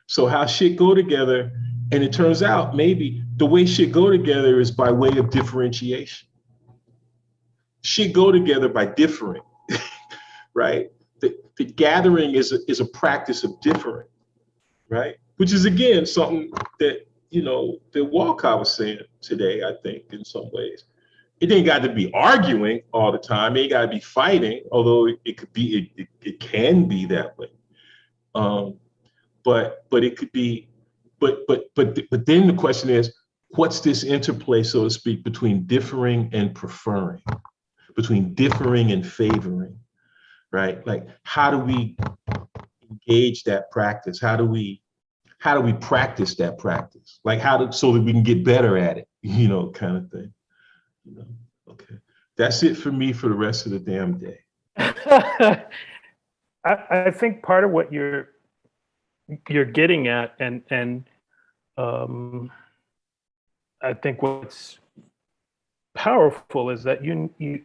So how shit go together, and it turns out maybe the way shit go together is by way of differentiation. Shit go together by differing, right? The gathering is a practice of differing, right? Which is again something that that Walcott was saying today, I think, in some ways. It ain't got to be arguing all the time. It ain't got to be fighting, although it could be, it can be that way. But it could be, but then the question is, what's this interplay, so to speak, between differing and preferring, between differing and favoring, right? Like, how do we engage that practice? How do we practice that practice? Like so that we can get better at it, kind of thing. Okay. That's it for me for the rest of the damn day. I think part of what you're getting at, and I think what's powerful is that you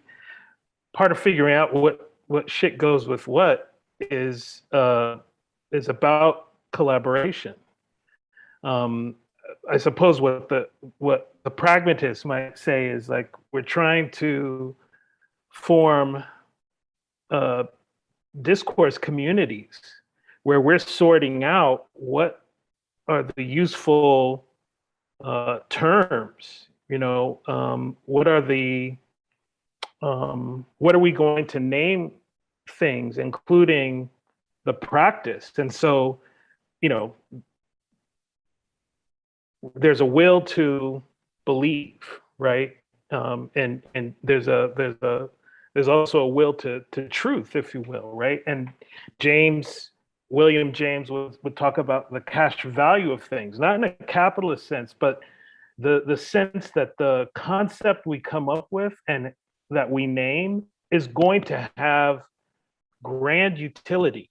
part of figuring out what shit goes with what is about collaboration. I suppose what the pragmatist might say is, like, we're trying to form discourse communities where we're sorting out what are the useful terms, what are we going to name things, including the practice. And so, there's a will to believe, right? And there's also a will to truth, if you will, right? And William James would talk about the cash value of things, not in a capitalist sense, but the sense that the concept we come up with and that we name is going to have grand utility.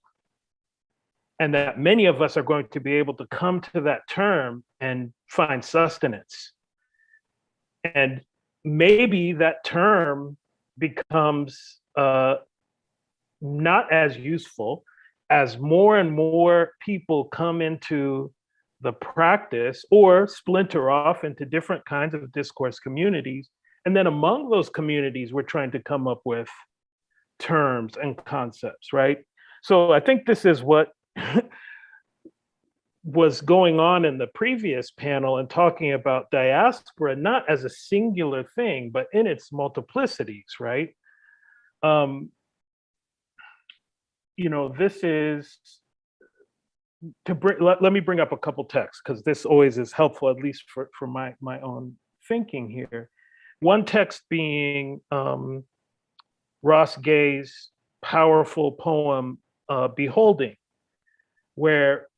And that many of us are going to be able to come to that term and find sustenance. And maybe that term becomes not as useful as more and more people come into the practice or splinter off into different kinds of discourse communities. And then among those communities, we're trying to come up with terms and concepts, right? So I think this is what was going on in the previous panel and talking about diaspora, not as a singular thing, but in its multiplicities, right? This is to bring, let me bring up a couple texts, because this always is helpful, at least for my own thinking here. One text being Ross Gay's powerful poem, Beholding, where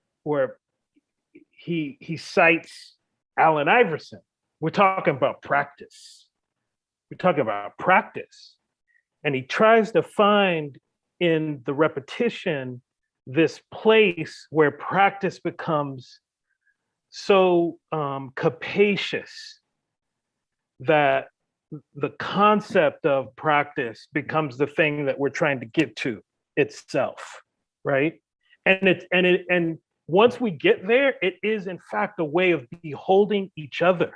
he cites Allen Iverson. We're talking about practice. We're talking about practice. And he tries to find in the repetition this place where practice becomes so capacious that the concept of practice becomes the thing that we're trying to get to itself, right? And once we get there, it is in fact a way of beholding each other,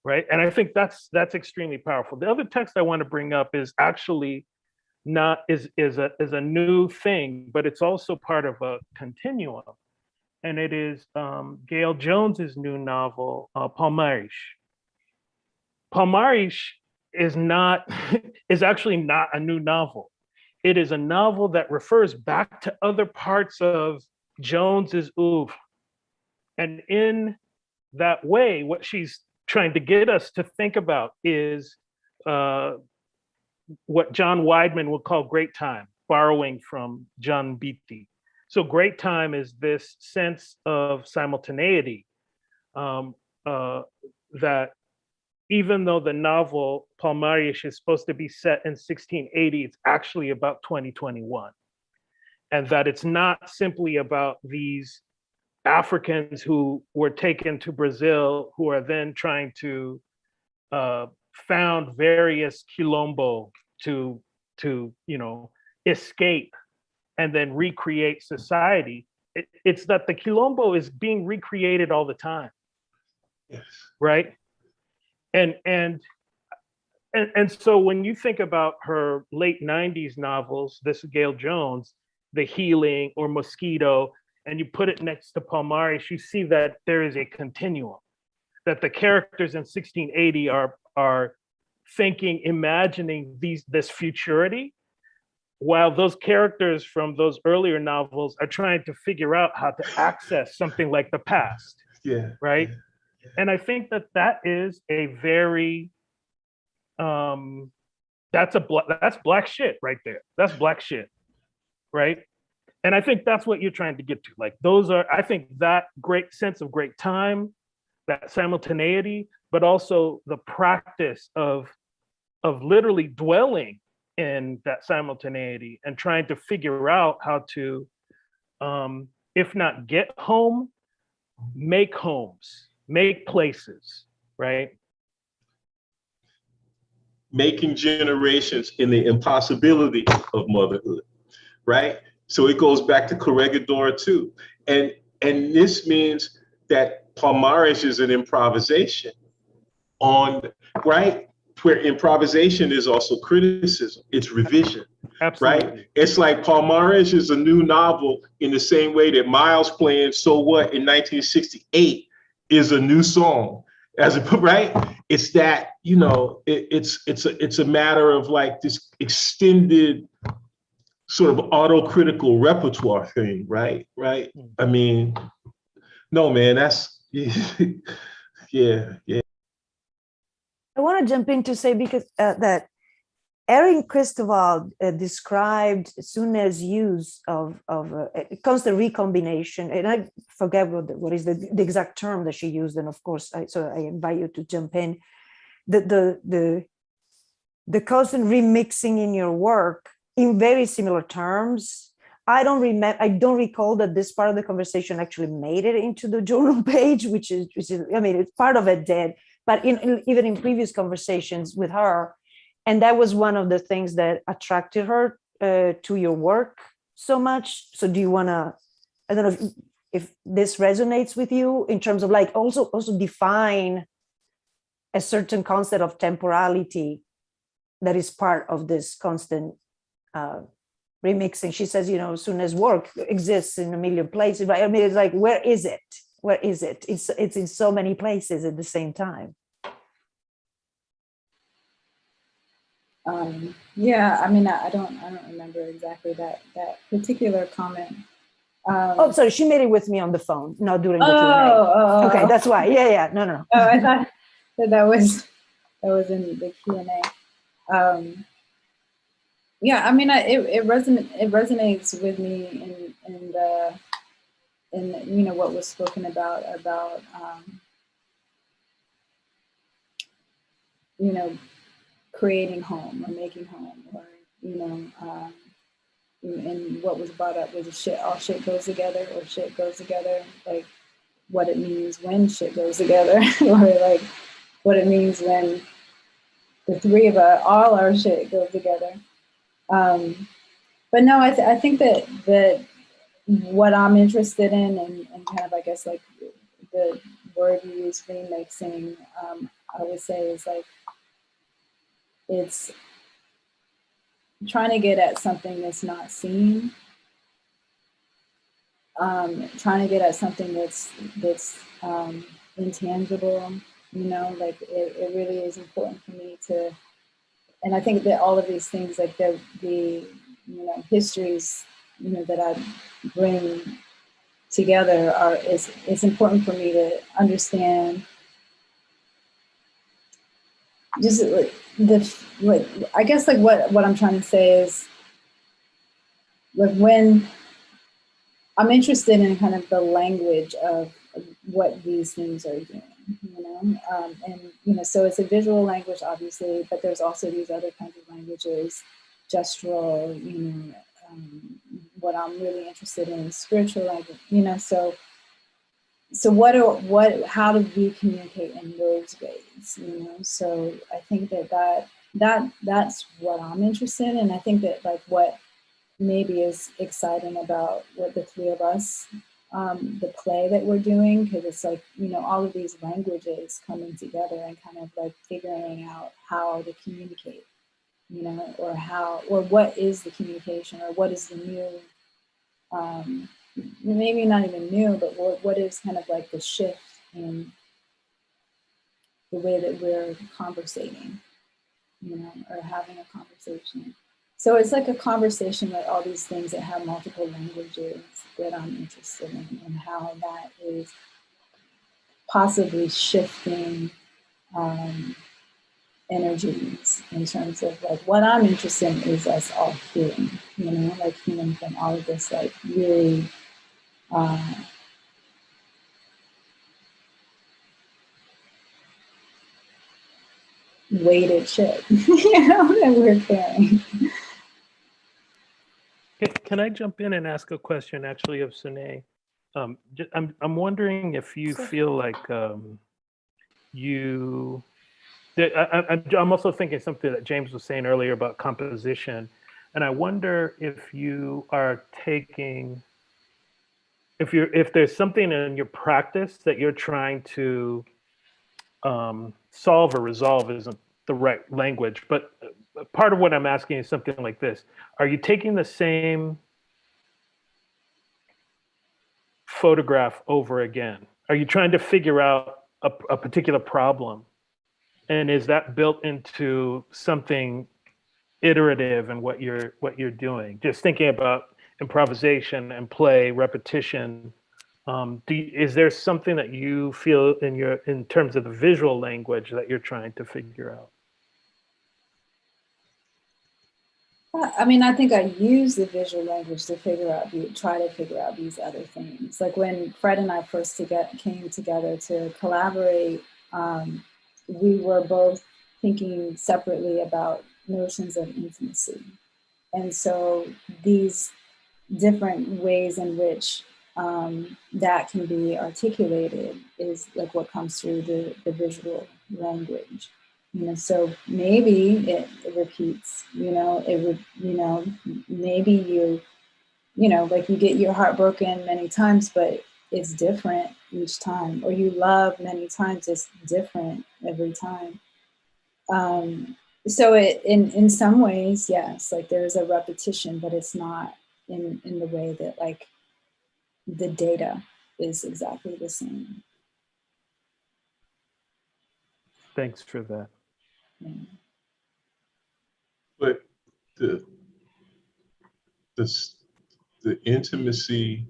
right? And I think that's extremely powerful. The other text I want to bring up is actually is a new thing, but it's also part of a continuum, and it is Gail Jones's new novel, Palmares. Palmares is actually not a new novel. It is a novel that refers back to other parts of Jones's oeuvre. And in that way, what she's trying to get us to think about is what John Weidman would call great time, borrowing from John Beatty. So great time is this sense of simultaneity, that even though the novel Palmares is supposed to be set in 1680, it's actually about 2021. And that it's not simply about these Africans who were taken to Brazil, who are then trying to found various quilombo to escape and then recreate society. It's that the quilombo is being recreated all the time. Yes. Right? And so when you think about her late 90s novels, this Gail Jones, The Healing or Mosquito, and you put it next to Palmares, you see that there is a continuum, that the characters in 1680 are thinking, imagining this futurity, while those characters from those earlier novels are trying to figure out how to access something like the past. Yeah. Right. Yeah. And I think that is a very, that's black shit right there. That's black shit. Right. And I think that's what you're trying to get to. Like I think that great sense of great time, that simultaneity, but also the practice of literally dwelling in that simultaneity and trying to figure out how to, if not get home, make homes, make places, right? Making generations in the impossibility of motherhood, right? So it goes back to Corregidor too. And this means that Palmares is an improvisation right? Where improvisation is also criticism, it's revision. Absolutely. Right? It's like Palmares is a new novel in the same way that Miles playing So What in 1968 is a new song. Right? It's that, it's a matter of like this extended sort of autocritical repertoire thing, right? Right? I mean, no, man, that's yeah. I want to jump in to say, because that Erin Christoval described Suné's use of constant recombination, and I forget what is the exact term that she used, and of course, so I invite you to jump in. The constant remixing in your work in very similar terms. I don't recall that this part of the conversation actually made it into the journal page, which is I mean, it's part of it did, but even in previous conversations with her. And that was one of the things that attracted her to your work so much. So do you want to, I don't know if this resonates with you in terms of like also define a certain concept of temporality that is part of this constant remixing. She says, Suné's work exists in a million places, right? I mean, it's like, where is it? Where is it? It's in so many places at the same time. Yeah, I mean, I don't remember exactly that particular comment. Oh, sorry, she made it with me on the phone, not during the Q&A. Oh, okay, that's why. Yeah, no. Oh, I thought that was in the Q&A. Yeah, I mean, it resonates with me in what was spoken about creating home or making home, or and what was brought up was all shit goes together, or shit goes together, like what it means when shit goes together, or like what it means when the three of us, all our shit goes together. But no, I think that what I'm interested in, and kind of, I guess, like the word you use, remixing, I would say is like, it's trying to get at something that's not seen, trying to get at something that's intangible, like it really is important for me to, and I think that all of these things, like the histories, that I bring together it's important for me to understand just I guess like what I'm trying to say is, like, when I'm interested in kind of the language of what these things are doing, and so it's a visual language, obviously, but there's also these other kinds of languages, gestural, what I'm really interested in is spiritual language, so how do we communicate in those ways, so I think that's what I'm interested in. And I think that, like, what maybe is exciting about what the three of us, the play that we're doing, because it's like, all of these languages coming together and kind of like figuring out how to communicate, or what is the communication, or what is the new, maybe not even new, but what is kind of like the shift in the way that we're conversating, or having a conversation. So it's like a conversation with all these things that have multiple languages that I'm interested in, and how that is possibly shifting energies, in terms of, like, what I'm interested in is us all healing, like healing from all of this, like, really weighted shit, that we're carrying. Can I jump in and ask a question, actually, of Suné? I'm wondering if you feel like I'm also thinking something that James was saying earlier about composition, and I wonder if you are taking, if there's something in your practice that you're trying to solve or resolve isn't the right language, but part of what I'm asking is something like this: are you taking the same photograph over again? Are you trying to figure out a particular problem? And is that built into something iterative in what you're doing? Just thinking about improvisation and play, repetition. Is there something that you feel in terms of the visual language that you're trying to figure out? I mean, I think I use the visual language to try to figure out these other things. Like when Fred and I first came together to collaborate, we were both thinking separately about notions of intimacy. And so these different ways in which that can be articulated is like what comes through the visual language. So maybe it repeats, it would, maybe like you get your heart broken many times, but it's different each time, or you love many times, it's different every time. So it, in some ways, yes, like there's a repetition, but it's not in the way that like the data is exactly the same. Thanks for that. Yeah. But the the intimacy,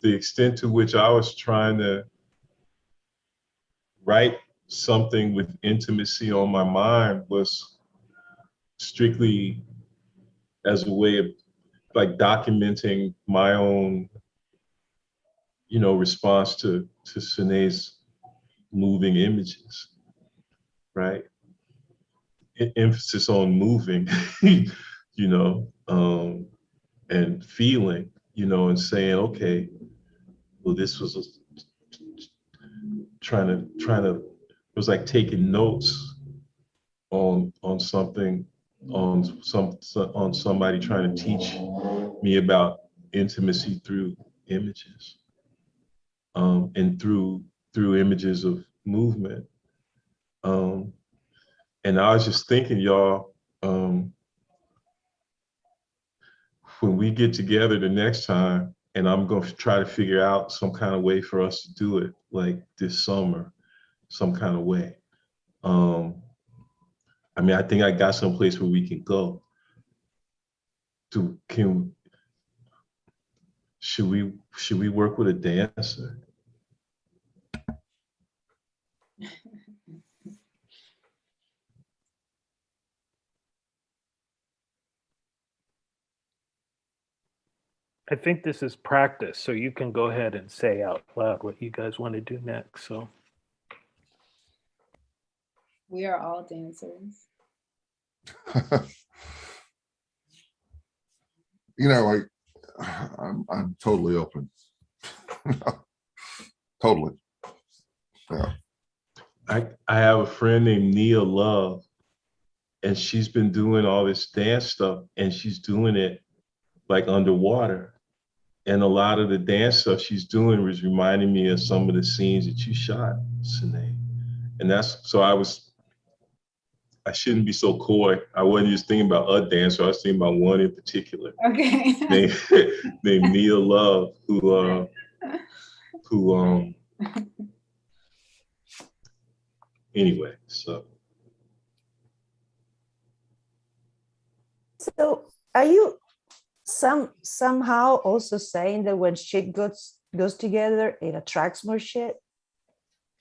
the extent to which I was trying to write something with intimacy on my mind was strictly as a way of like documenting my own, response to Suné's moving images, right? Emphasis on moving, and feeling, and saying, okay, well, this was trying to, it was like taking notes on something, on somebody trying to teach me about intimacy through images, and through images of movement. And I was just thinking, y'all, when we get together the next time, and I'm going to try to figure out some kind of way for us to do it, like this summer, some kind of way. I mean, I think I got some place where we can go. Should we work with a dancer? I think this is practice, so you can go ahead and say out loud what you guys want to do next. So We are all dancers. I'm totally open. Totally. Yeah. I have a friend named Nia Love, and she's been doing all this dance stuff, and she's doing it like underwater. And a lot of the dance stuff she's doing was reminding me of some of the scenes that you shot, Suné. And I shouldn't be so coy. I wasn't just thinking about a dancer, I was thinking about one in particular. Okay. named Nia Love, who anyway, so. So are you somehow also saying that when shit goes together, it attracts more shit?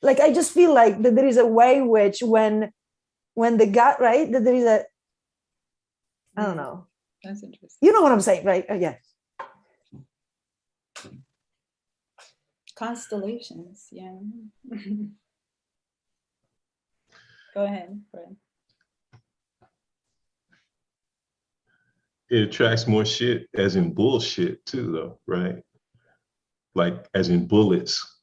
Like, I just feel like that there is a way which when the gut, right, that there is a, I don't know. That's interesting. You know what I'm saying, right? Yeah. Constellations, yeah. Go ahead, Fred. It attracts more shit, as in bullshit too, though, right? Like, as in bullets,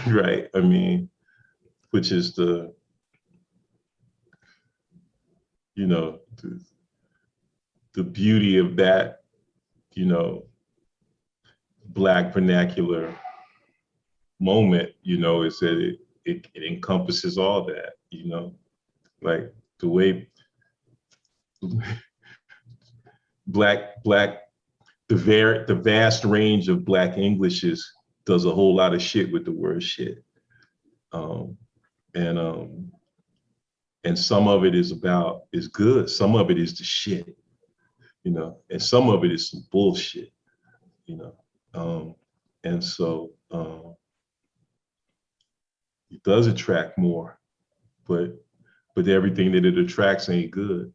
right? I mean, which is the beauty of that, Black vernacular moment, is that it encompasses all that, like the way the vast range of Black Englishes does a whole lot of shit with the word shit. And some of it is good. Some of it is the shit, and some of it is some bullshit, and so it does attract more, but everything that it attracts ain't good,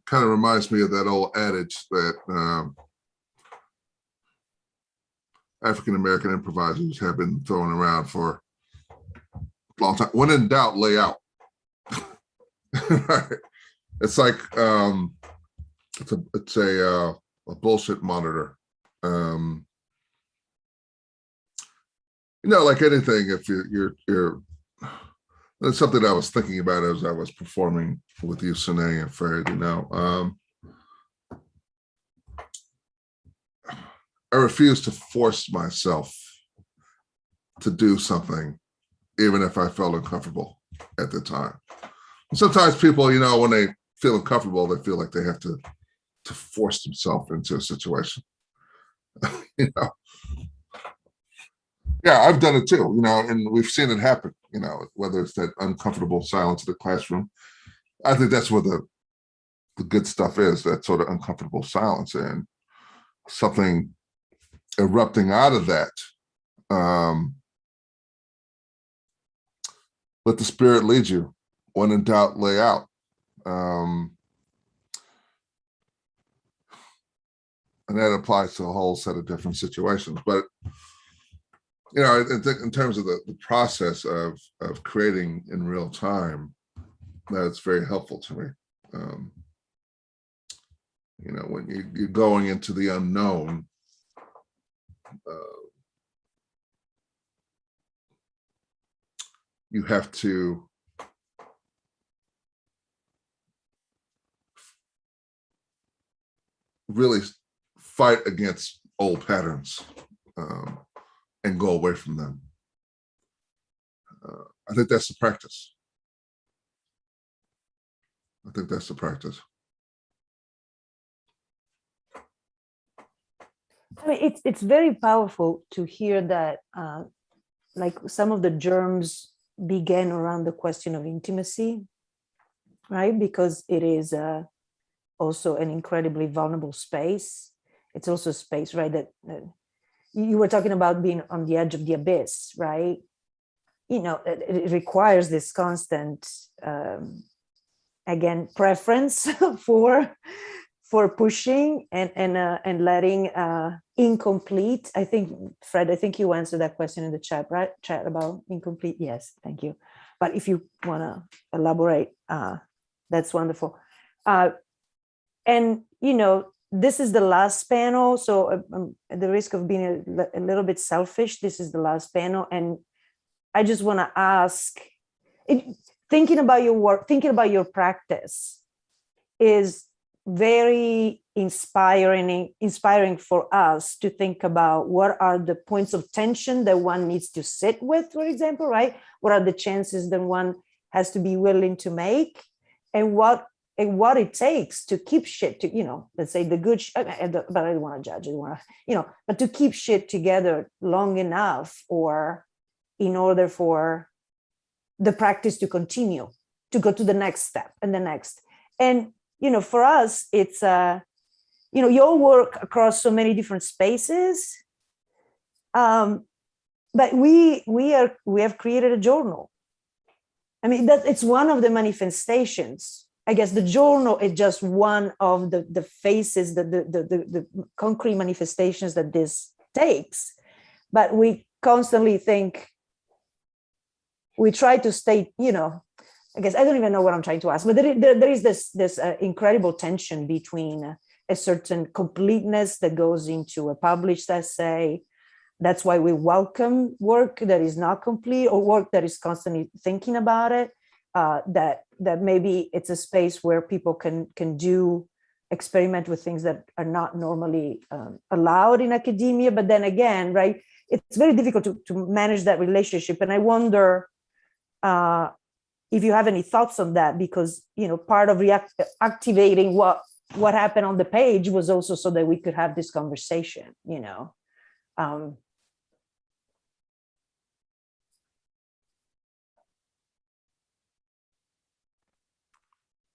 Kind of reminds me of that old adage that African-American improvisers have been throwing around for a long time. When in doubt, lay out. It's like it's a bullshit monitor. Like anything, if you're that's something I was thinking about as I was performing with you, Suné and Fred. I refuse to force myself to do something, even if I felt uncomfortable at the time. And sometimes people, you know, when they feel uncomfortable, they feel like they have to force themselves into a situation. You know, yeah, I've done it too, you know, and we've seen it happen, you know, whether it's that uncomfortable silence in the classroom. I think that's where the good stuff is, that sort of uncomfortable silence, and something erupting out of that. Let the spirit lead you. When in doubt, lay out. And that applies to a whole set of different situations. But, you know, I think in terms of the process of creating in real time, that's very helpful to me. You know, when you're going into the unknown, you have to really fight against old patterns and go away from them. I think that's the practice. I think that's the practice. I mean, it's very powerful to hear that, like some of the germs began around the question of intimacy, right? Because it is also an incredibly vulnerable space. It's also a space, right, that you were talking about being on the edge of the abyss, right? You know, it requires this constant, again, preference for pushing and letting incomplete. I think, Fred, I think you answered that question in the chat, right? Chat about incomplete. Yes, thank you. But if you want to elaborate, that's wonderful. And, you know, this is the last panel. So at the risk of being a little bit selfish, this is the last panel. And I just want to ask, thinking about your work, thinking about your practice is very inspiring for us to think about what are the points of tension that one needs to sit with, for example, right? What are the chances that one has to be willing to make, and what it takes to keep shit to, you know, let's say the good, but I don't want to judge, I don't want to, you know, but to keep shit together long enough, or in order for the practice to continue, to go to the next step and the next. And, you know, for us, it's, you know, your work across so many different spaces. But we have created a journal. I mean, that it's one of the manifestations. I guess the journal is just one of the faces, the concrete manifestations that this takes. But we constantly think, we try to stay, you know, I guess I don't even know what I'm trying to ask, but there is this incredible tension between a certain completeness that goes into a published essay. That's why we welcome work that is not complete, or work that is constantly thinking about it. That maybe it's a space where people can experiment with things that are not normally allowed in academia. But then again, right, it's very difficult to manage that relationship. And I wonder if you have any thoughts on that, because, you know, part of activating what happened on the page was also so that we could have this conversation, you know.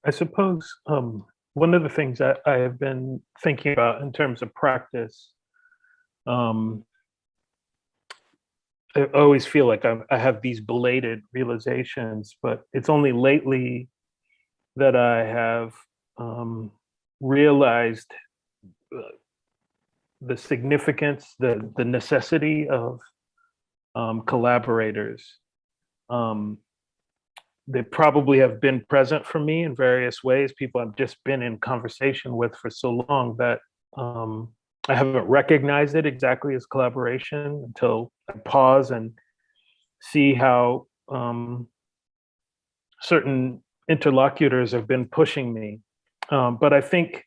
I suppose one of the things that I have been thinking about in terms of practice, I always feel like I have these belated realizations, but it's only lately that I have realized the significance, the necessity of collaborators. They probably have been present for me in various ways, people I've just been in conversation with for so long that I haven't recognized it exactly as collaboration until I pause and see how certain interlocutors have been pushing me. But I think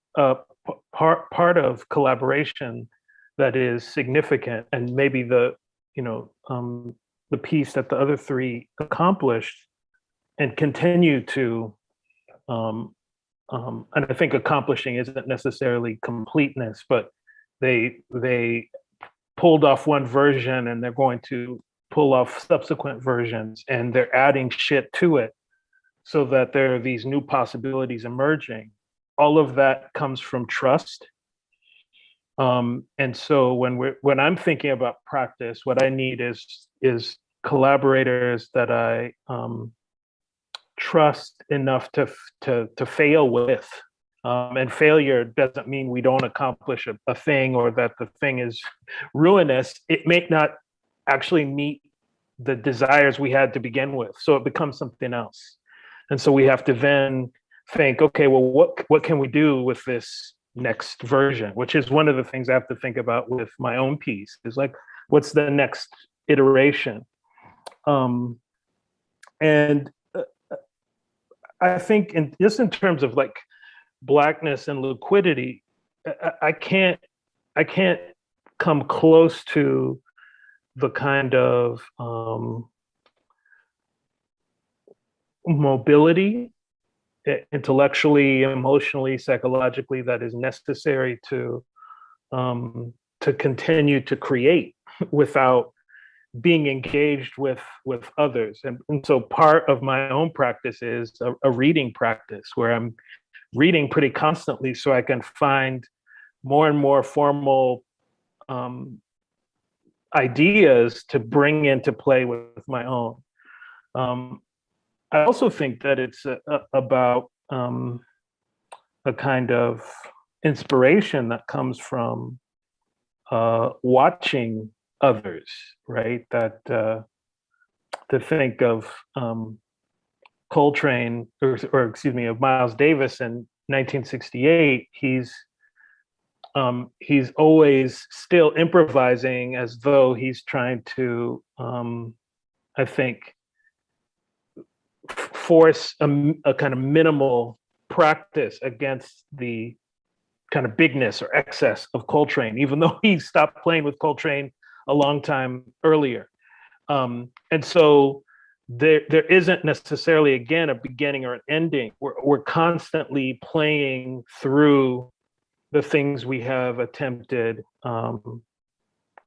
part of collaboration that is significant, and maybe the the piece that the other three accomplished and continue to, and I think accomplishing isn't necessarily completeness, but they pulled off one version and they're going to pull off subsequent versions, and they're adding shit to it so that there are these new possibilities emerging. All of that comes from trust. And so when I'm thinking about practice, what I need is collaborators that I trust enough to fail with. And failure doesn't mean we don't accomplish a thing or that the thing is ruinous. It may not actually meet the desires we had to begin with, so it becomes something else. And so we have to then think, okay, well, what can we do with this next version? Which is one of the things I have to think about with my own piece, is like, what's the next iteration? And I think in terms of like Blackness and liquidity, I can't come close to the kind of mobility, intellectually, emotionally, psychologically, that is necessary to continue to create without being engaged with others. And so part of my own practice is a reading practice where I'm reading pretty constantly so I can find more and more formal ideas to bring into play with my own. I also think that it's about a kind of inspiration that comes from watching others, right? That to think of Coltrane, or excuse me, of Miles Davis in 1968, he's always still improvising as though he's trying to, I think, force a kind of minimal practice against the kind of bigness or excess of Coltrane, even though he stopped playing with Coltrane a long time earlier. And so there isn't necessarily, again, a beginning or an ending. We're constantly playing through the things we have attempted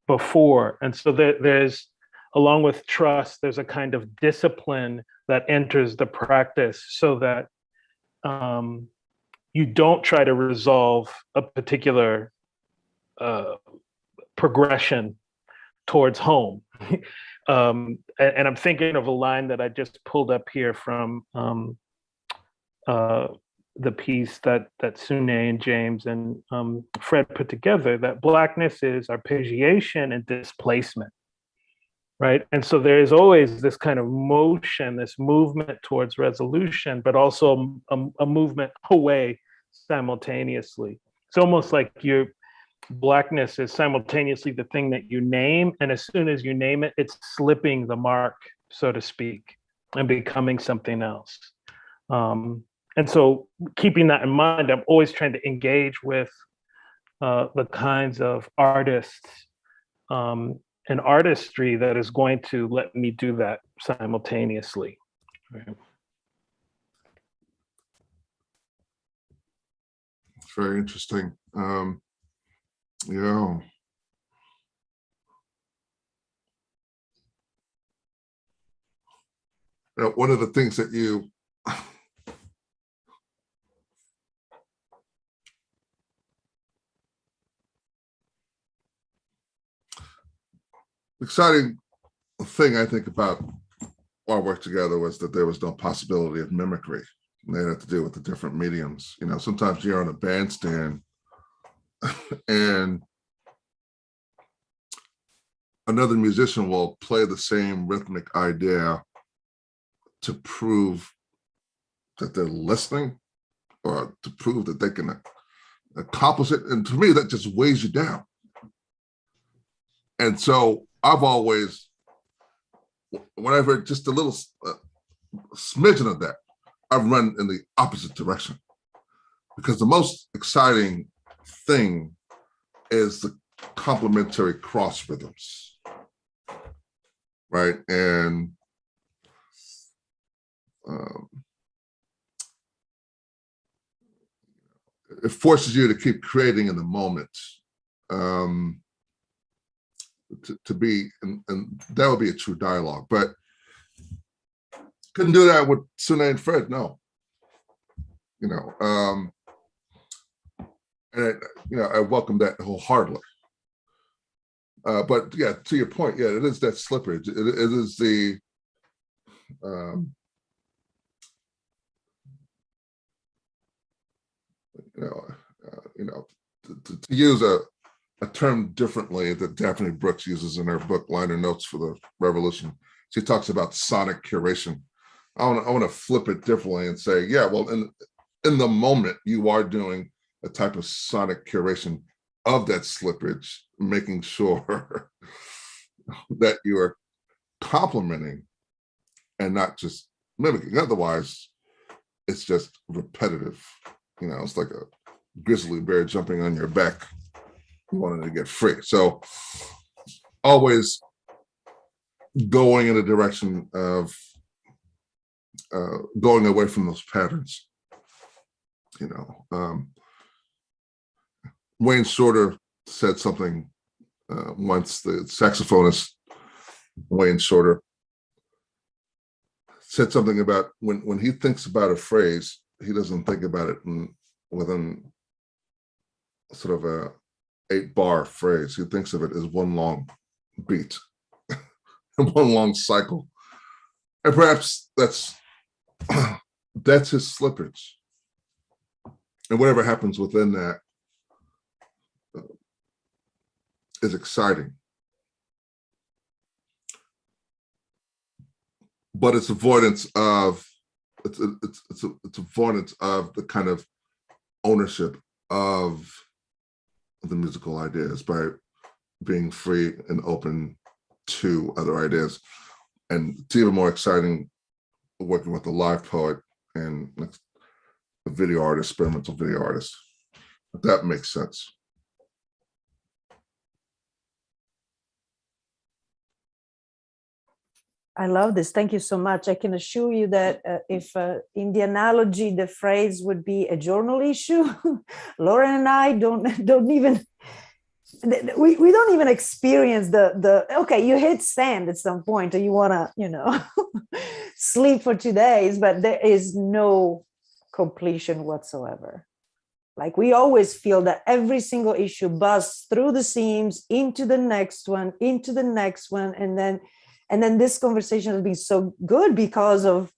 before. And so there's, along with trust, there's a kind of discipline that enters the practice so that you don't try to resolve a particular progression towards home. And I'm thinking of a line that I just pulled up here from the piece that Suné and James and Fred put together, that Blackness is arpeggiation and displacement, right? And so there is always this kind of motion, this movement towards resolution, but also a movement away simultaneously. It's almost like your Blackness is simultaneously the thing that you name, and as soon as you name it, it's slipping the mark, so to speak, and becoming something else. And so keeping that in mind, I'm always trying to engage with the kinds of artists and artistry that is going to let me do that simultaneously. Right. Very interesting. Yeah. One of the things that you exciting thing I think about our work together was that there was no possibility of mimicry. And they had to do with the different mediums. You know, sometimes you're on a bandstand and another musician will play the same rhythmic idea to prove that they're listening or to prove that they can accomplish it. And to me, that just weighs you down. And so I've always, whenever just a little smidgen of that, I've run in the opposite direction, because the most exciting thing is the complementary cross rhythms. right? And it forces you to keep creating in the moment, to be, and that would be a true dialogue. But couldn't do that with Suné and Fred, no. You know, and I welcome that wholeheartedly. But yeah, to your point, yeah, it is that slippage. It is the to use a term differently that Daphne Brooks uses in her book Liner Notes for the Revolution. She talks about sonic curation. I want to flip it differently and say, yeah, well, in the moment, you are doing a type of sonic curation of that slippage, making sure that you are complementing and not just mimicking. Otherwise, it's just repetitive. It's like a grizzly bear jumping on your back. You wanted to get free. So always going in the direction of going away from those patterns. Wayne Shorter said something once, the saxophonist Wayne Shorter said something about when he thinks about a phrase, he doesn't think about it within sort of a 8-bar phrase. He thinks of it as one long beat, one long cycle. And perhaps that's his slippage. And whatever happens within that is exciting. But it's avoidance of it's avoidance of the kind of ownership of the musical ideas by being free and open to other ideas. And it's even more exciting working with a live poet and a video artist, experimental video artist. If that makes sense. I love this. Thank you so much. I can assure you that if in the analogy, the phrase would be a journal issue, Lauren and I don't even, we don't even experience okay, you hit sand at some point or you want to, sleep for 2 days, but there is no completion whatsoever. Like we always feel that every single issue busts through the seams into the next one, and then this conversation has been so good because of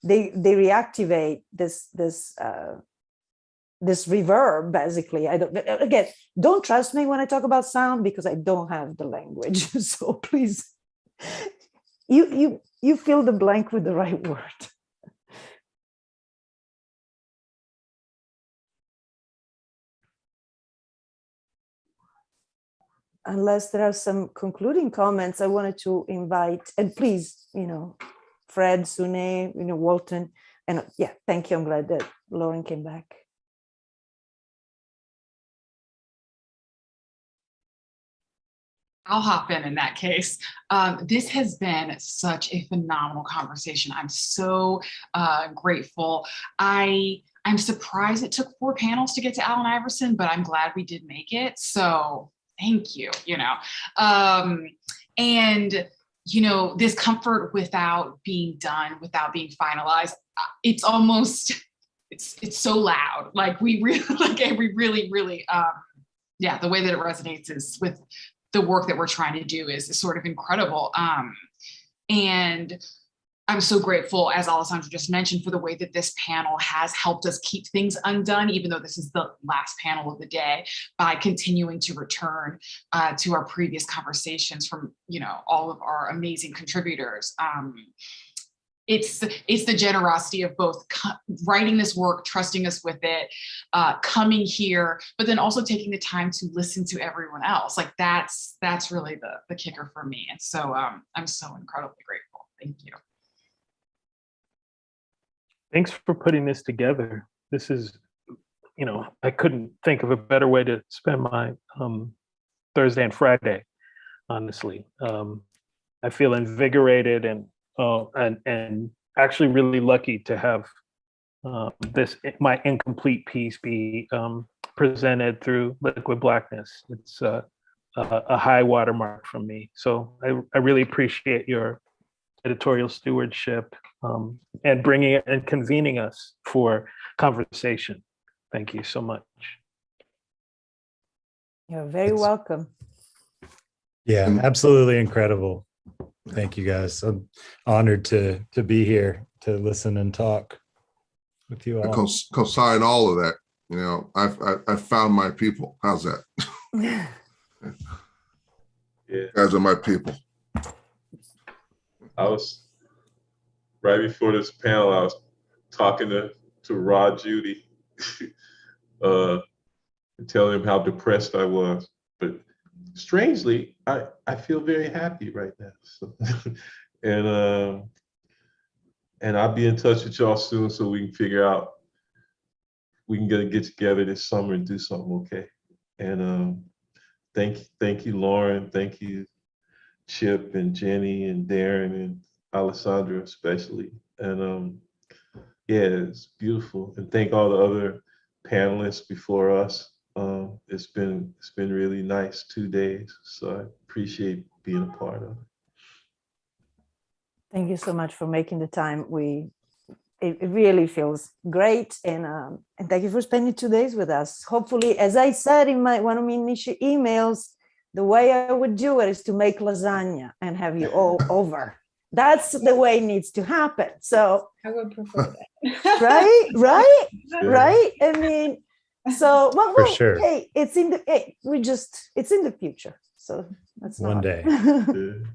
they reactivate this reverb. Basically, don't trust me when I talk about sound because I don't have the language. So please, you fill the blank with the right word. Unless there are some concluding comments, I wanted to invite, and please, Fred, Suné, Walton, and yeah, thank you. I'm glad that Lauren came back. I'll hop in that case. This has been such a phenomenal conversation. I'm so grateful. I'm surprised it took 4 panels to get to Allen Iverson, but I'm glad we did make it. So thank you, and, this comfort without being done, without being finalized, it's almost, it's so loud. Like we really, the way that it resonates is with the work that we're trying to do is sort of incredible. And I'm so grateful, as Alessandra just mentioned, for the way that this panel has helped us keep things undone, even though this is the last panel of the day, by continuing to return to our previous conversations from, all of our amazing contributors. It's the generosity of both writing this work, trusting us with it, coming here, but then also taking the time to listen to everyone else. Like that's really the kicker for me. And so I'm so incredibly grateful. Thank you. Thanks for putting this together. This is, I couldn't think of a better way to spend my Thursday and Friday, honestly. I feel invigorated and actually really lucky to have this my incomplete piece be presented through Liquid Blackness. It's a high watermark from me. So I really appreciate your editorial stewardship and bringing it and convening us for conversation. Thank you so much. You're very welcome. Yeah, absolutely incredible. Thank you guys. I'm honored to be here to listen and talk with you all. Co-sign all of that. You know, I've found my people. How's that? Yeah. You guys are my people. I was right before this panel, I was talking to Rod Judy, telling him how depressed I was. But strangely, I feel very happy right now. So, and I'll be in touch with y'all soon so we can figure out, we can get together this summer and do something, okay? And thank you, Lauren. Thank you, Chip and Jenny and Darren and Alessandra especially. And yeah, it's beautiful. And thank all the other panelists before us. It's been really nice 2 days. So I appreciate being a part of it. Thank you so much for making the time. It really feels great, and thank you for spending 2 days with us. Hopefully, as I said in one of my initial emails, the way I would do it is to make lasagna and have you all over. That's the way it needs to happen. So I would prefer that. right. I mean, so For sure. Hey, it's in the future. So that's One not. day. Yeah.